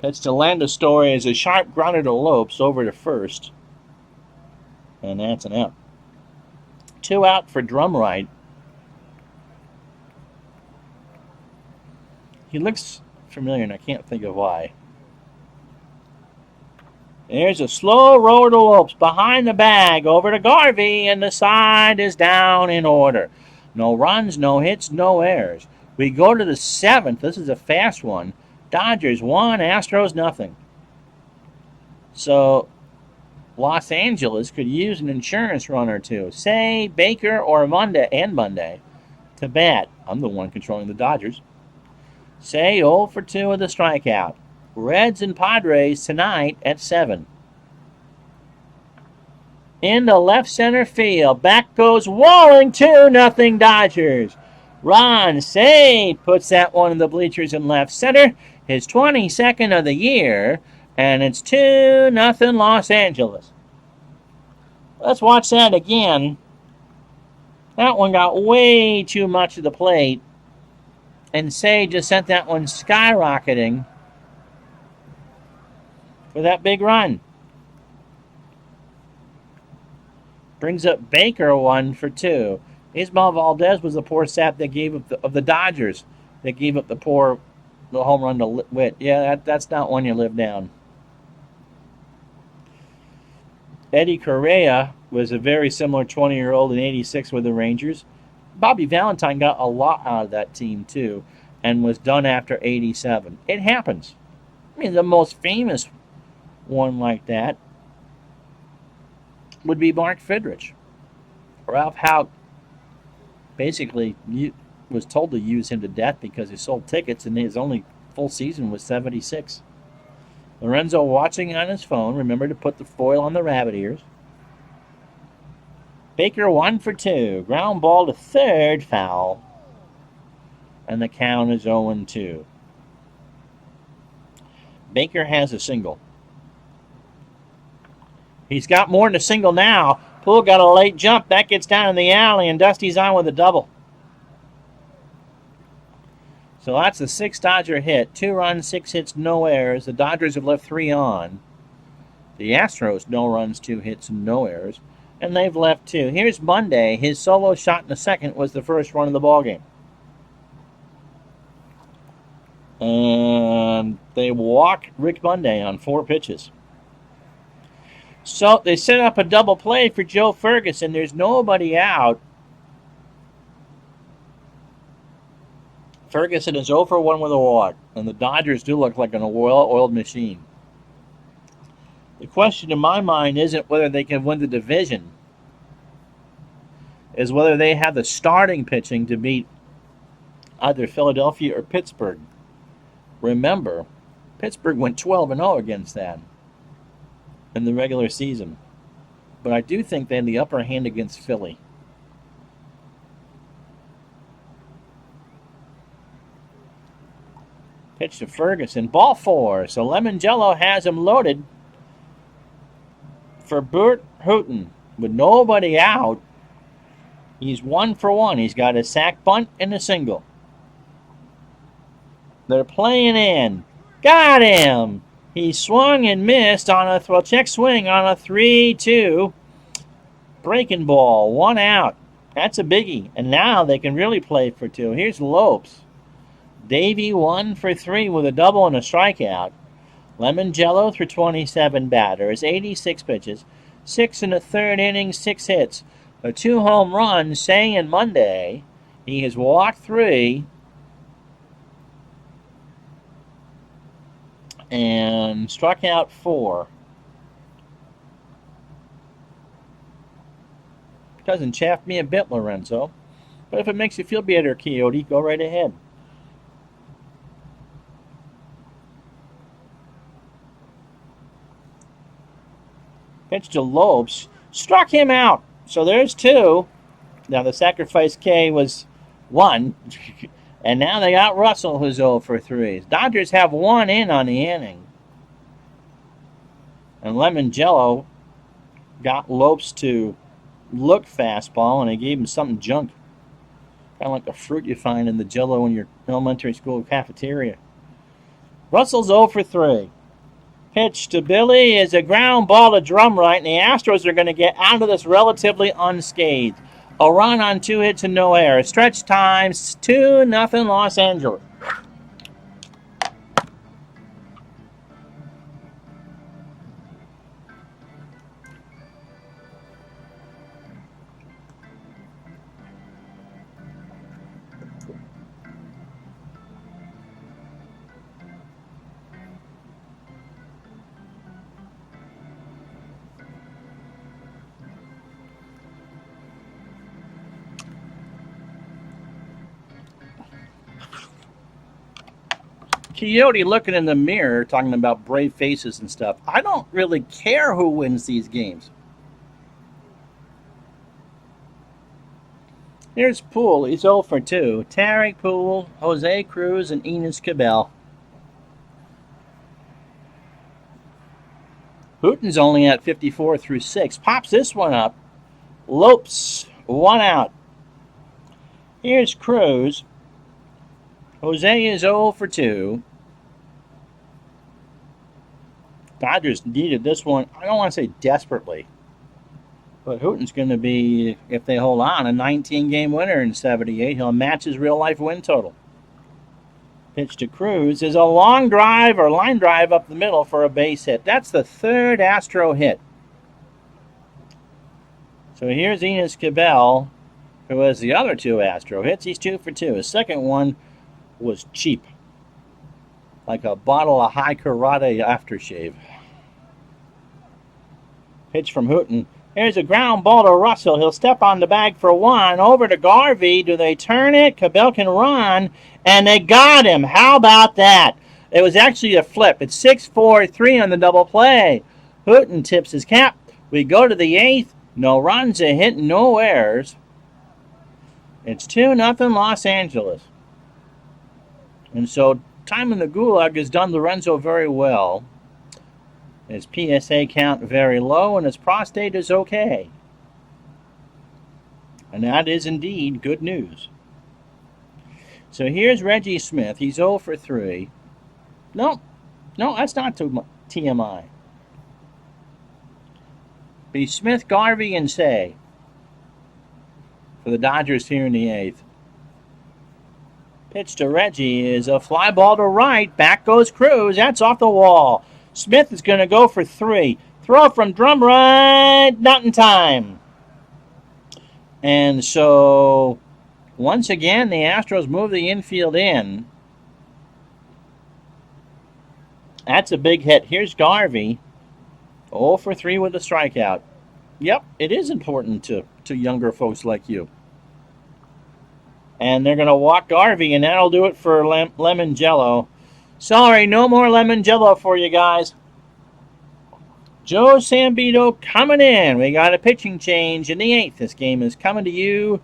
Speaker 1: Pitch to Landistoi is a sharp grounder to Lopes over to first. And that's an out. 2 out for Drumright. He looks familiar and I can't think of why. There's a slow roll to Lopes behind the bag over to Garvey, and the side is down in order. No runs, no hits, no errors. We go to the 7th. This is a fast one. Dodgers 1, Astros nothing. So Los Angeles could use an insurance run or two. Say Baker or Monday to bat. I'm the one controlling the Dodgers. Say 0 for 2 with a strikeout. Reds and Padres tonight at 7. Into left center field. Back goes Walling, 2-0 Dodgers. Ron Cey puts that one in the bleachers in left center. His 22nd of the year. And it's 2-0 Los Angeles. Let's watch that again. That one got way too much of the plate. And Cey just sent that one skyrocketing for that big run. Brings up Baker 1 for 2. Ismael Valdez was the poor sap that gave up of the Dodgers. That gave up the home run to Witt. Yeah, that's not one you live down. Eddie Correa was a very similar 20-year-old in 86 with the Rangers. Bobby Valentine got a lot out of that team, too, and was done after 87. It happens. I mean, the most famous one like that would be Mark Fidrich. Ralph Houck basically was told to use him to death because he sold tickets, and his only full season was 76. Lorenzo watching on his phone. Remember to put the foil on the rabbit ears. Baker 1 for 2. Ground ball to third, foul. And the count is 0-2. Baker has a single. He's got more than a single now. Poole got a late jump. That gets down in the alley, and Dusty's on with a double. So that's a 6-Dodger hit. 2 runs, 6 hits, no errors. The Dodgers have left 3 on. The Astros, no runs, 2 hits, no errors. And they've left 2. Here's Monday. His solo shot in the second was the first run of the ballgame. And they walk Rick Monday on 4 pitches. So they set up a double play for Joe Ferguson. There's nobody out. Ferguson is 0 for 1 with a walk, and the Dodgers do look like an well-oiled machine. The question in my mind isn't whether they can win the division, is whether they have the starting pitching to beat either Philadelphia or Pittsburgh. Remember, Pittsburgh went 12-0 against them in the regular season. But I do think they had the upper hand against Philly. Pitch to Ferguson. Ball 4. So Lemongello has him loaded for Burt Hooton. With nobody out, he's 1 for 1. He's got a sac bunt and a single. They're playing in. Got him! He swung and missed on a check swing on a 3-2 breaking ball. 1 out. That's a biggie. And now they can really play for 2. Here's Lopes. Davey 1 for 3 with a double and a strikeout. Lemongello through 27 batters, 86 pitches, 6 1/3 innings, 6 hits, a 2 home runs. Saying Monday, he has walked 3 and struck out 4. Doesn't chaff me a bit, Lorenzo. But if it makes you feel better, Coyote, go right ahead. Pitch to Lopes. Struck him out. So there's 2. Now the sacrifice K was 1. And now they got Russell, who's 0 for 3. Dodgers have 1 in on the inning. And Lemongello got Lopes to look fastball, and they gave him something junk. Kind of like the fruit you find in the Jell-O in your elementary school cafeteria. Russell's 0 for 3. Pitch to Billy is a ground ball to drum right, and the Astros are going to get out of this relatively unscathed. A run on 2 hits and no errors. Stretch times 2-0 Los Angeles. Coyote looking in the mirror, talking about brave faces and stuff. I don't really care who wins these games. Here's Poole. He's 0 for 2. Tarek Poole, Jose Cruz, and Enos Cabell. Hooton's only at 54 through 6. Pops this one up. Lopes, 1 out. Here's Cruz. Jose is 0 for 2. Dodgers needed this one, I don't want to say desperately, but Hooton's going to be, if they hold on, a 19-game winner in 78. He'll match his real-life win total. Pitch to Cruz is a long drive or line drive up the middle for a base hit. That's the 3rd Astro hit. So here's Enos Cabell, who has the other 2 Astro hits. He's 2 for 2. His second one was cheap, like a bottle of high karate aftershave. Pitch from Hooton. Here's a ground ball to Russell. He'll step on the bag for 1. Over to Garvey. Do they turn it? Cabell can run. And they got him. How about that? It was actually a flip. It's 6-4-3 on the double play. Hooton tips his cap. We go to the 8th. No runs, a hit, no errors. It's 2-0 Los Angeles. And so time in the Gulag has done Lorenzo very well. His PSA count very low, and his prostate is okay. And that is indeed good news. So here's Reggie Smith. He's 0 for 3. No, that's not TMI. Be Smith, Garvey, and Say for the Dodgers here in the 8th. Pitch to Reggie is a fly ball to right. Back goes Cruz. That's off the wall. Smith is going to go for 3. Throw from drum right. Not in time. And so, once again, the Astros move the infield in. That's a big hit. Here's Garvey. 0 for 3 with a strikeout. Yep, it is important to younger folks like you. And they're going to walk Garvey, and that'll do it for Lemon Jello. Sorry, no more Lemon Jello for you guys. Joe Sambito coming in. We got a pitching change in the 8th. This game is coming to you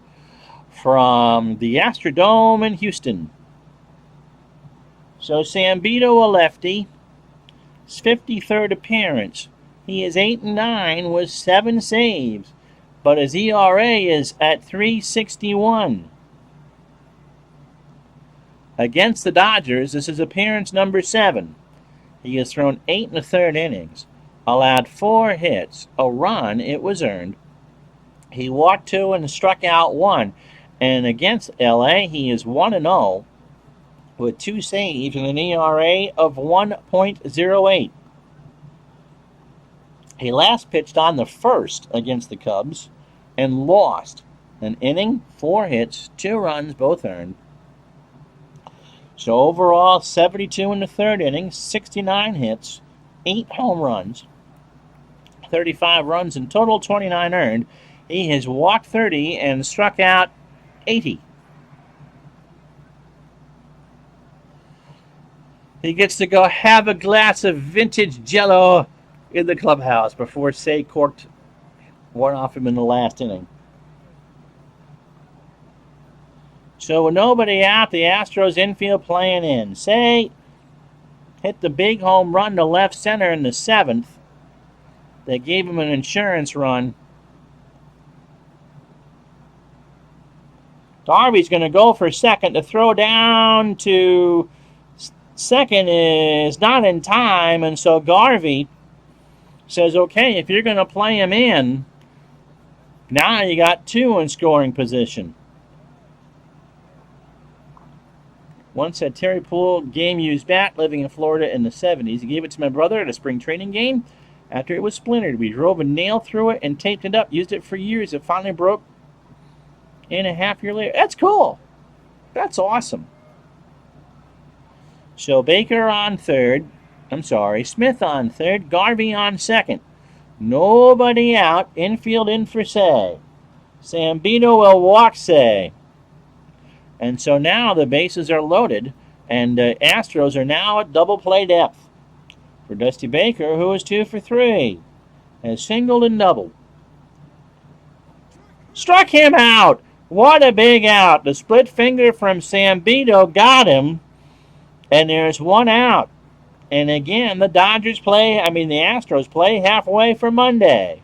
Speaker 1: from the Astrodome in Houston. So Sambito, a lefty. His 53rd appearance. He is 8-9 with 7 saves, but his ERA is at 3.61. Against the Dodgers, this is appearance number 7. He has thrown 8 1/3 innings, allowed 4 hits, a run, it was earned. He walked 2 and struck out 1. And against LA, he is 1-0 with 2 saves and an ERA of 1.08. He last pitched on the 1st against the Cubs and lost an inning, 4 hits, 2 runs, both earned. So overall, 72 in the 3rd inning, 69 hits, 8 home runs, 35 runs in total, 29 earned. He has walked 30 and struck out 80. He gets to go have a glass of vintage Jello in the clubhouse before Say corked one off him in the last inning. So with nobody out, the Astros infield playing in. Say hit the big home run to left center in the 7th. They gave him an insurance run. Darby's going to go for second. The throw down to second is not in time, and so Garvey says, okay, if you're going to play him in, now you got 2 in scoring position. Once said Terry Poole, game-used bat, living in Florida in the 70s. He gave it to my brother at a spring training game. After it was splintered, we drove a nail through it and taped it up. Used it for years. It finally broke in a half year later. That's cool. That's awesome. So Baker on 3rd. Smith on 3rd. Garvey on 2nd. Nobody out. Infield in for Say. Sambito will walk Say. And so now the bases are loaded, and the Astros are now at double play depth. For Dusty Baker, who is 2 for 3, has singled and doubled. Struck him out! What a big out! The split finger from Sambito got him, and there's 1 out. And again, the Astros play halfway for Monday.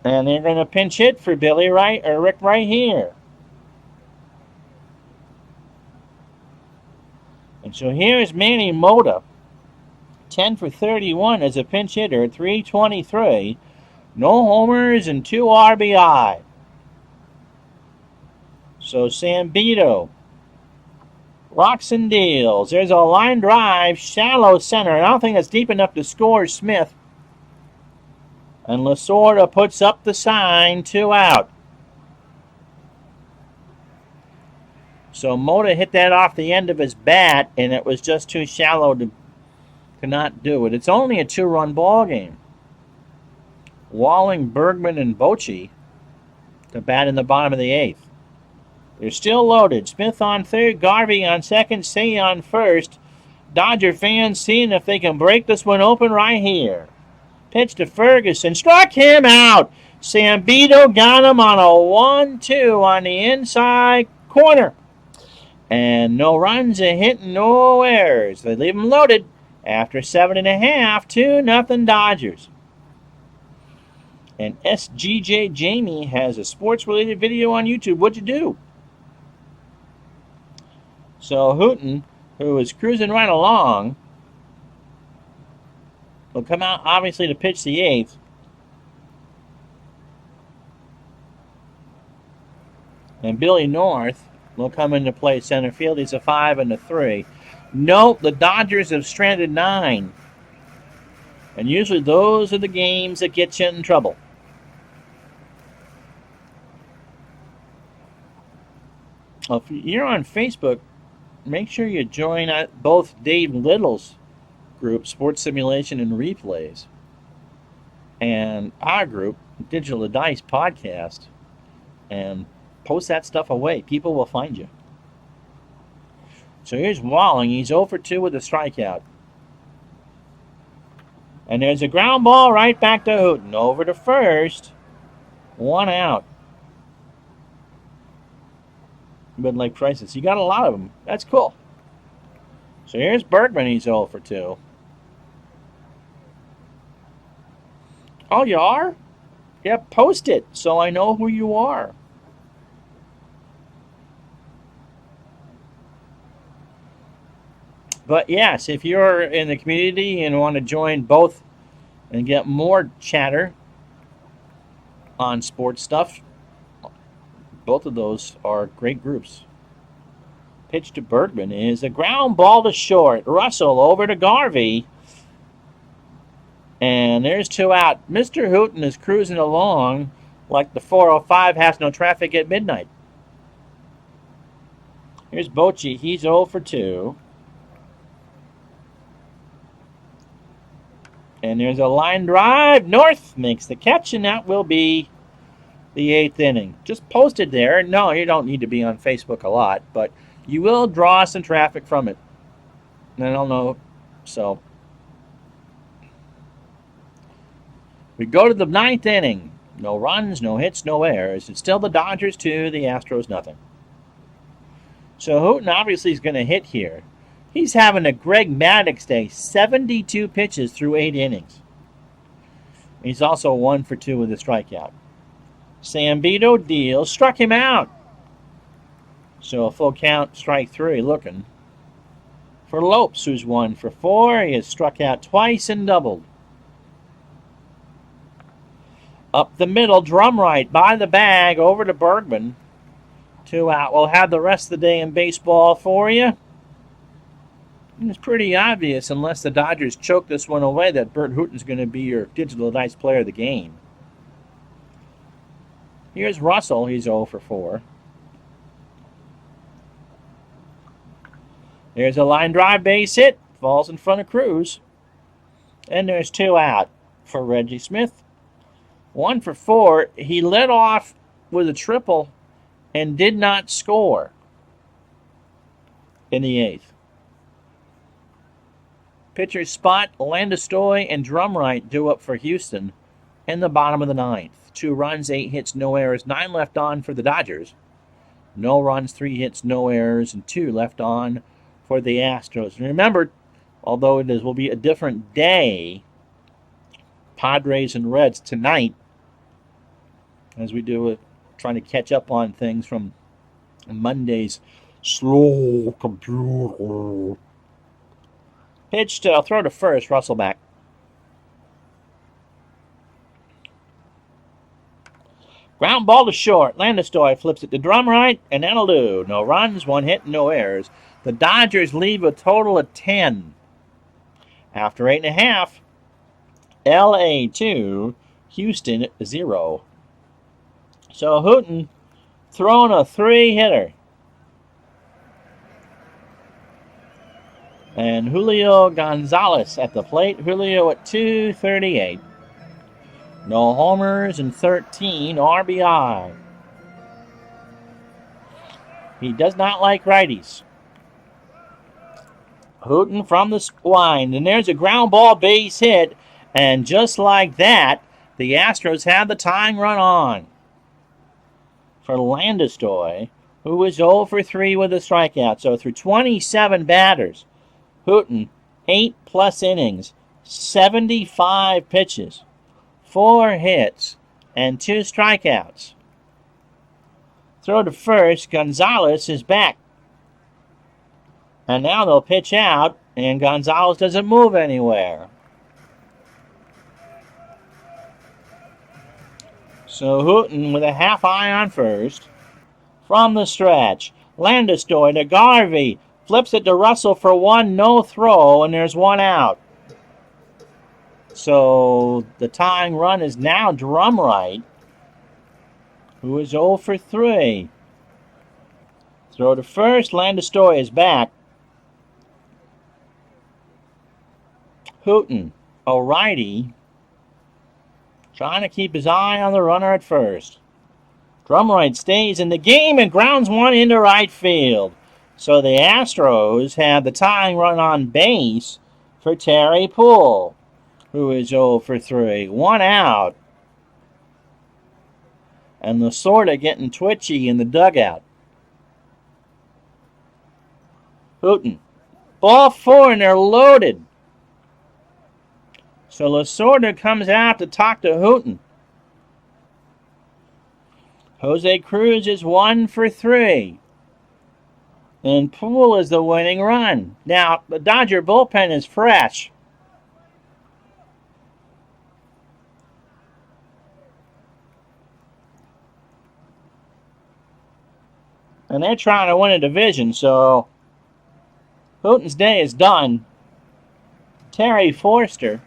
Speaker 1: And they're going to pinch hit for Rick right here. And so here's Manny Mota, 10 for 31 as a pinch hitter, 323. No homers and 2 RBI. So Sambito rocks and deals. There's a line drive, shallow center. I don't think that's deep enough to score Smith. And Lasorda puts up the sign, 2 out. So Mota hit that off the end of his bat, and it was just too shallow to not do it. It's only a 2-run ball game. Walling, Bergman, and Bochy to bat in the bottom of the 8th. They're still loaded. Smith on 3rd, Garvey on 2nd, Say on 1st. Dodger fans seeing if they can break this one open right here. Pitch to Ferguson. Struck him out. Sambito got him on a 1-2 on the inside corner. And no runs, a hit, no errors. They leave him loaded. After 7.5, 2-0 Dodgers. And SGJ Jamie has a sports-related video on YouTube. What'd you do? So Hooten, who is cruising right along, will come out, obviously, to pitch the 8th. And Billy North will come into play center field. He's a 5 and a 3. Note, the Dodgers have stranded 9. And usually those are the games that get you in trouble. If you're on Facebook, make sure you join both Dave Little's group, Sports Simulation and Replays, and our group, Digital Dice Podcast, and post that stuff away. People will find you. So here's Walling. He's 0 for 2 with a strikeout. And there's a ground ball right back to Hooten. Over to first. 1 out. Midlife Crisis. You got a lot of them. That's cool. So here's Bergman. He's 0 for 2. Oh, you are? Yeah, post it so I know who you are. But yes, if you're in the community and want to join both and get more chatter on sports stuff, both of those are great groups. Pitch to Bergman is a ground ball to short. Russell over to Garvey. And there's 2 out. Mr. Hooten is cruising along like the 405 has no traffic at midnight. Here's Bochy. He's 0 for 2. And there's a line drive. North makes the catch, and that will be the 8th inning. Just posted there. No, you don't need to be on Facebook a lot, but you will draw some traffic from it. And I don't know. So we go to the 9th inning. No runs, no hits, no errors. It's still the Dodgers 2, the Astros nothing. So Hooten obviously is going to hit here. He's having a Greg Maddux day, 72 pitches through 8 innings. He's also 1 for 2 with a strikeout. Sambito deals, struck him out. So a full count, strike 3 looking for Lopes, who's 1 for 4. He has struck out twice and doubled. Up the middle, drum right by the bag, over to Bergman. 2 out. We'll have the rest of the day in baseball for you. It's pretty obvious, unless the Dodgers choke this one away, that Bert Hooten's going to be your Digital Dice player of the game. Here's Russell. He's 0 for 4. There's a line drive base hit. Falls in front of Cruz. And there's 2 out for Reggie Smith. 1 for 4. He led off with a triple and did not score in the 8th. Pitchers Spot, Landestoy, and Drumright due up for Houston in the bottom of the 9th. 2 runs, 8 hits, no errors, 9 left on for the Dodgers. No runs, 3 hits, no errors, and 2 left on for the Astros. And remember, although it will be a different day, Padres and Reds tonight, as we do it, trying to catch up on things from Monday's slow computer. Pitch to, I'll throw to first, Russell back. Ground ball to short. Landestoy flips it to Drumright, and that'll do. No runs, 1 hit, no errors. The Dodgers leave a total of 10. After 8.5, LA 2, Houston 0. So Hooten throwing a 3-hitter. And Julio Gonzalez at the plate. Julio at 238. No homers and 13 RBI. He does not like righties. Hooten from the line. And there's a ground ball base hit. And just like that, the Astros have the tying run on for Landestoy, who was 0 for 3 with a strikeout. So through 27 batters, Hooten 8+ innings, 75 pitches, 4 hits, and 2 strikeouts. Throw to first, Gonzalez is back. And now they'll pitch out, and Gonzalez doesn't move anywhere. So Houghton with a half eye on first. From the stretch, Landistoi to Garvey. Flips it to Russell for 1, no throw, and there's 1 out. So the tying run is now Drumright, who is 0 for 3. Throw to first, Landistoi is back. Houghton, a righty, trying to keep his eye on the runner at first. Drumright stays in the game and grounds 1 into right field. So the Astros have the tying run on base for Terry Poole, who is 0 for 3. 1 out. And Lasorda getting twitchy in the dugout. Houghton. Ball 4 and they're loaded. So Lasorda comes out to talk to Houghton. Jose Cruz is 1 for 3. And Poole is the winning run. Now, the Dodger bullpen is fresh. And they're trying to win a division, so Houghton's day is done. Terry Forster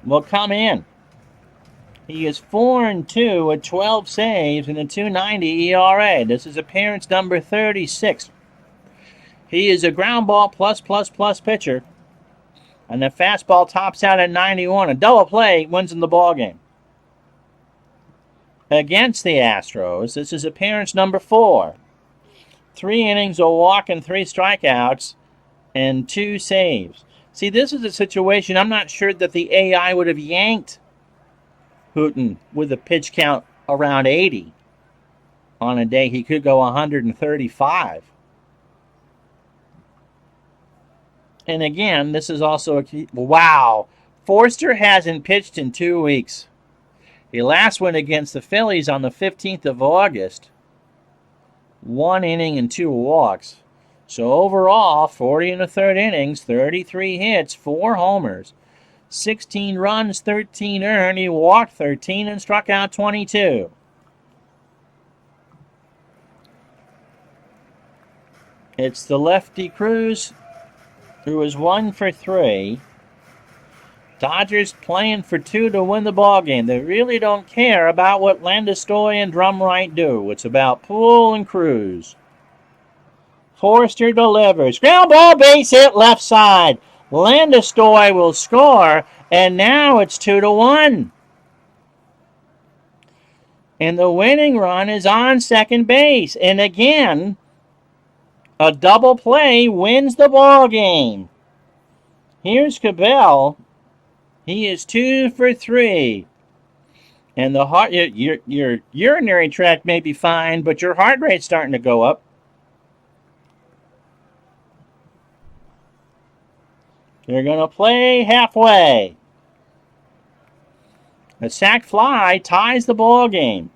Speaker 1: will come in. He is 4-2 with 12 saves and a 2.90 ERA. This is appearance number 36. He is a ground ball plus pitcher. And the fastball tops out at 91. A double play wins in the ballgame. Against the Astros, this is appearance number 4. 3 innings, a walk, and 3 strikeouts, and 2 saves. See, this is a situation I'm not sure that the AI would have yanked Houghton with a pitch count around 80. On a day he could go 135. And again, this is also a key. Wow. Forster hasn't pitched in 2 weeks. He last went against the Phillies on the 15th of August. 1 inning and 2 walks. So overall, 40 in the 3rd innings, 33 hits, 4 homers, 16 runs, 13 earned. He walked 13 and struck out 22. It's the lefty Cruz, who is 1 for 3. Dodgers playing for 2 to win the ballgame. They really don't care about what Landistoi and Drumright do. It's about Poole and Cruz. Forster delivers. Ground ball, base hit, left side. Landistoi will score, and now it's 2-1. And the winning run is on second base. And again, a double play wins the ball game. Here's Cabell. He is 2 for 3. And the heart, your urinary tract may be fine, but your heart rate's starting to go up. They're going to play halfway. A sac fly ties the ball game.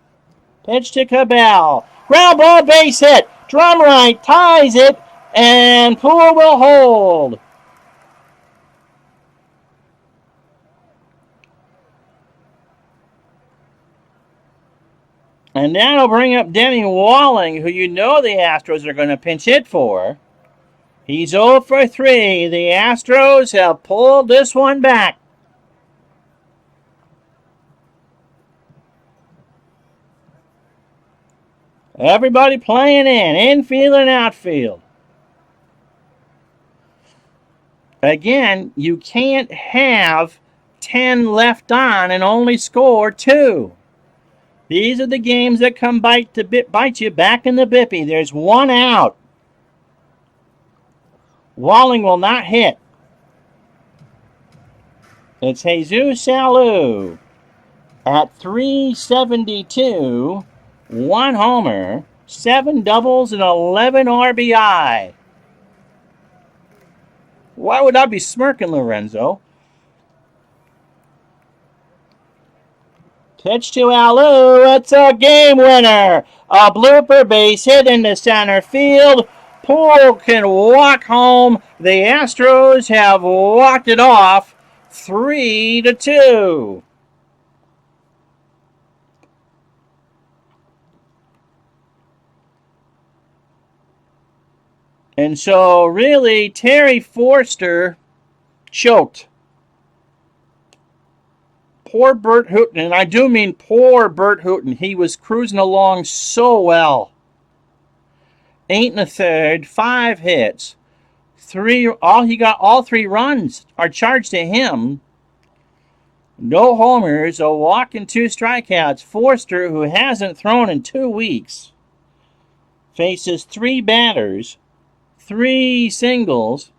Speaker 1: Pitch to Cabell. Ground ball, base hit. Drumright ties it, and Poole will hold. And that'll bring up Denny Walling, who you know the Astros are going to pinch hit for. He's 0 for 3. The Astros have pulled this one back. Everybody playing infield and outfield. Again, you can't have 10 left on and only score 2. These are the games that come bite you back in the bippy. There's 1 out. Walling will not hit. It's Jesus Salou at .372, 1 homer, 7 doubles, and 11 RBI. Why would I be smirking, Lorenzo? Pitch to Alou. It's a game winner. A blooper base hit into center field. Poole can walk home. The Astros have walked it off 3-2. And so, really, Terry Forster choked. Poor Bert Hooton, and I do mean poor Bert Hooton. He was cruising along so well. 8 1/3, 5 hits, all 3 runs are charged to him. No homers, a walk and 2 strikeouts. Forster, who hasn't thrown in 2 weeks, faces 3 batters, 3 singles.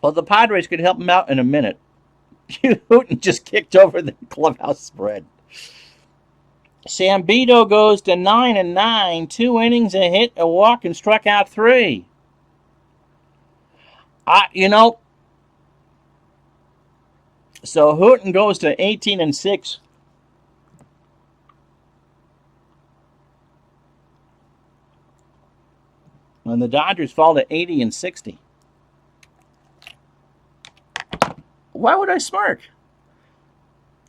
Speaker 1: Well, the Padres could help him out in a minute. Hooton just kicked over the clubhouse spread. Sambito goes to 9-9, 2 innings, a hit, a walk, and struck out 3. So Hooton goes to 18-6. And the Dodgers fall to 80-60. Why would I smirk?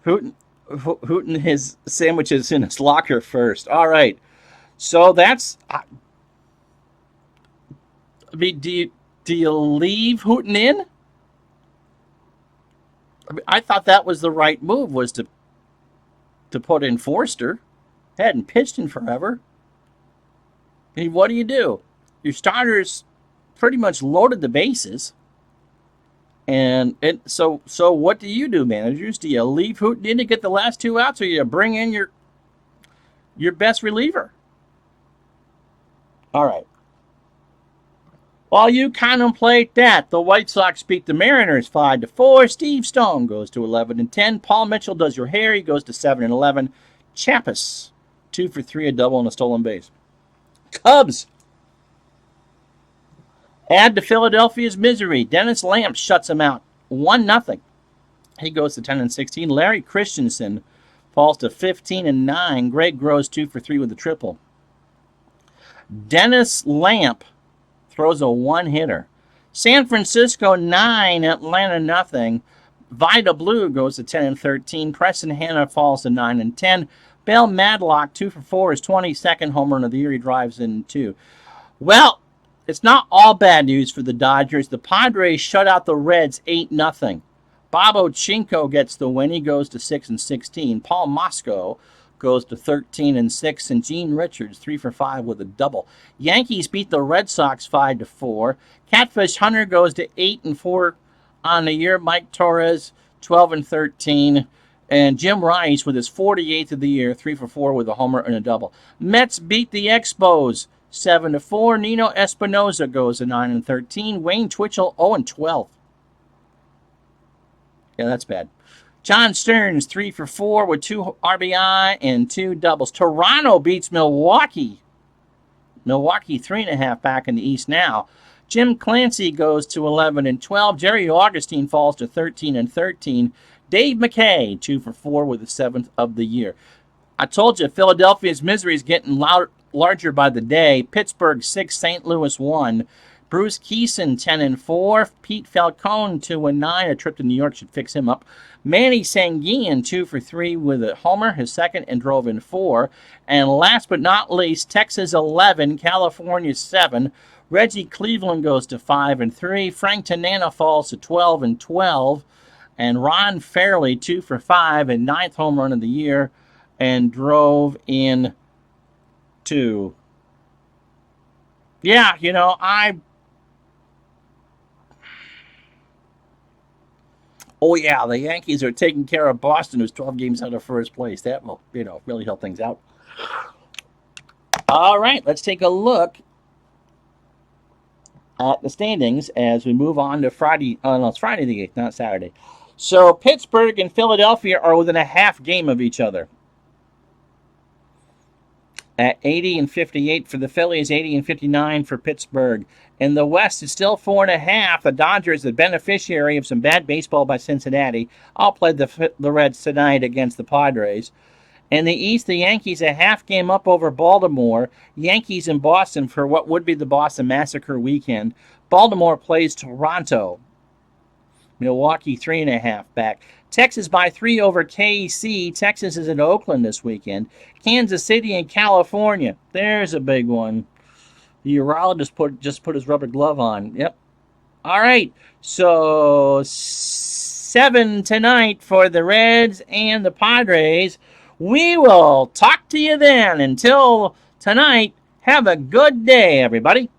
Speaker 1: Hooton his sandwiches in his locker first. All right. So that's. I mean, do you leave Hooton in? I mean, I thought that was the right move, was to put in Forster. Hadn't pitched in forever. I mean, what do? Your starters pretty much loaded the bases. And so what do you do, managers? Do you leave Hooton in to get the last 2 outs, or you bring in your best reliever? All right. While you contemplate that, the White Sox beat the Mariners 5-4. Steve Stone goes to 11-10. Paul Mitchell does your hair. He goes to 7-11. Chappis, 2 for 3, a double and a stolen base. Cubs add to Philadelphia's misery. Dennis Lamp shuts him out 1-0. He goes to 10-16. Larry Christensen falls to 15-9. Greg Gross 2 for 3 with a triple. Dennis Lamp throws a 1-hitter. San Francisco 9, Atlanta 0. Vida Blue goes to 10-13. Preston Hanna falls to 9-10. Bell Madlock 2 for 4, his 22nd home run of the year. He drives in 2. Well, it's not all bad news for the Dodgers. The Padres shut out the Reds 8-0. Bob Ochinko gets the win. He goes to 6-16. Paul Mosco goes to 13-6, and Gene Richards 3 for 5 with a double. Yankees beat the Red Sox 5-4. Catfish Hunter goes to 8-4 on the year. Mike Torres 12-13. And Jim Rice with his 48th of the year, 3 for 4 with a homer and a double. Mets beat the Expos 7-4. Nino Espinosa goes to 9-13. Wayne Twitchell 0-12. Yeah, that's bad. John Stearns 3 for 4 with 2 RBI and 2 doubles. Toronto beats Milwaukee. Milwaukee 3.5 back in the East now. Jim Clancy goes to 11-12. Jerry Augustine falls to 13-13. Dave McKay 2 for 4 with the 7th of the year. I told you Philadelphia's misery is getting larger by the day. Pittsburgh 6, St. Louis 1. Bruce Keeson 10-4. Pete Falcone 2-9. A trip to New York should fix him up. Manny Sanguian 2 for 3 with a homer, his second, and drove in 4. And last but not least, Texas 11, California 7. Reggie Cleveland goes to 5-3. Frank Tanana falls to 12-12. And Ron Fairley 2 for 5 and 9th home run of the year, and drove in 2. Yeah, Oh, yeah, the Yankees are taking care of Boston, who's 12 games out of first place. That will, really help things out. All right, let's take a look at the standings as we move on to Friday. No, it's Friday the 8th, not Saturday. So Pittsburgh and Philadelphia are within a half game of each other. at 80 and 58 for the Phillies, 80 and 59 for Pittsburgh. In the West, it's still 4.5. The Dodgers, the beneficiary of some bad baseball by Cincinnati, all played the Reds tonight against the Padres. In the East, the Yankees a half game up over Baltimore. Yankees in Boston for what would be the Boston Massacre weekend. Baltimore plays Toronto. Milwaukee 3.5 back. Texas by 3 over KC. Texas is in Oakland this weekend. Kansas City and California. There's a big one. The urologist just put his rubber glove on. Yep. All right. So 7 tonight for the Reds and the Padres. We will talk to you then. Until tonight, have a good day, everybody.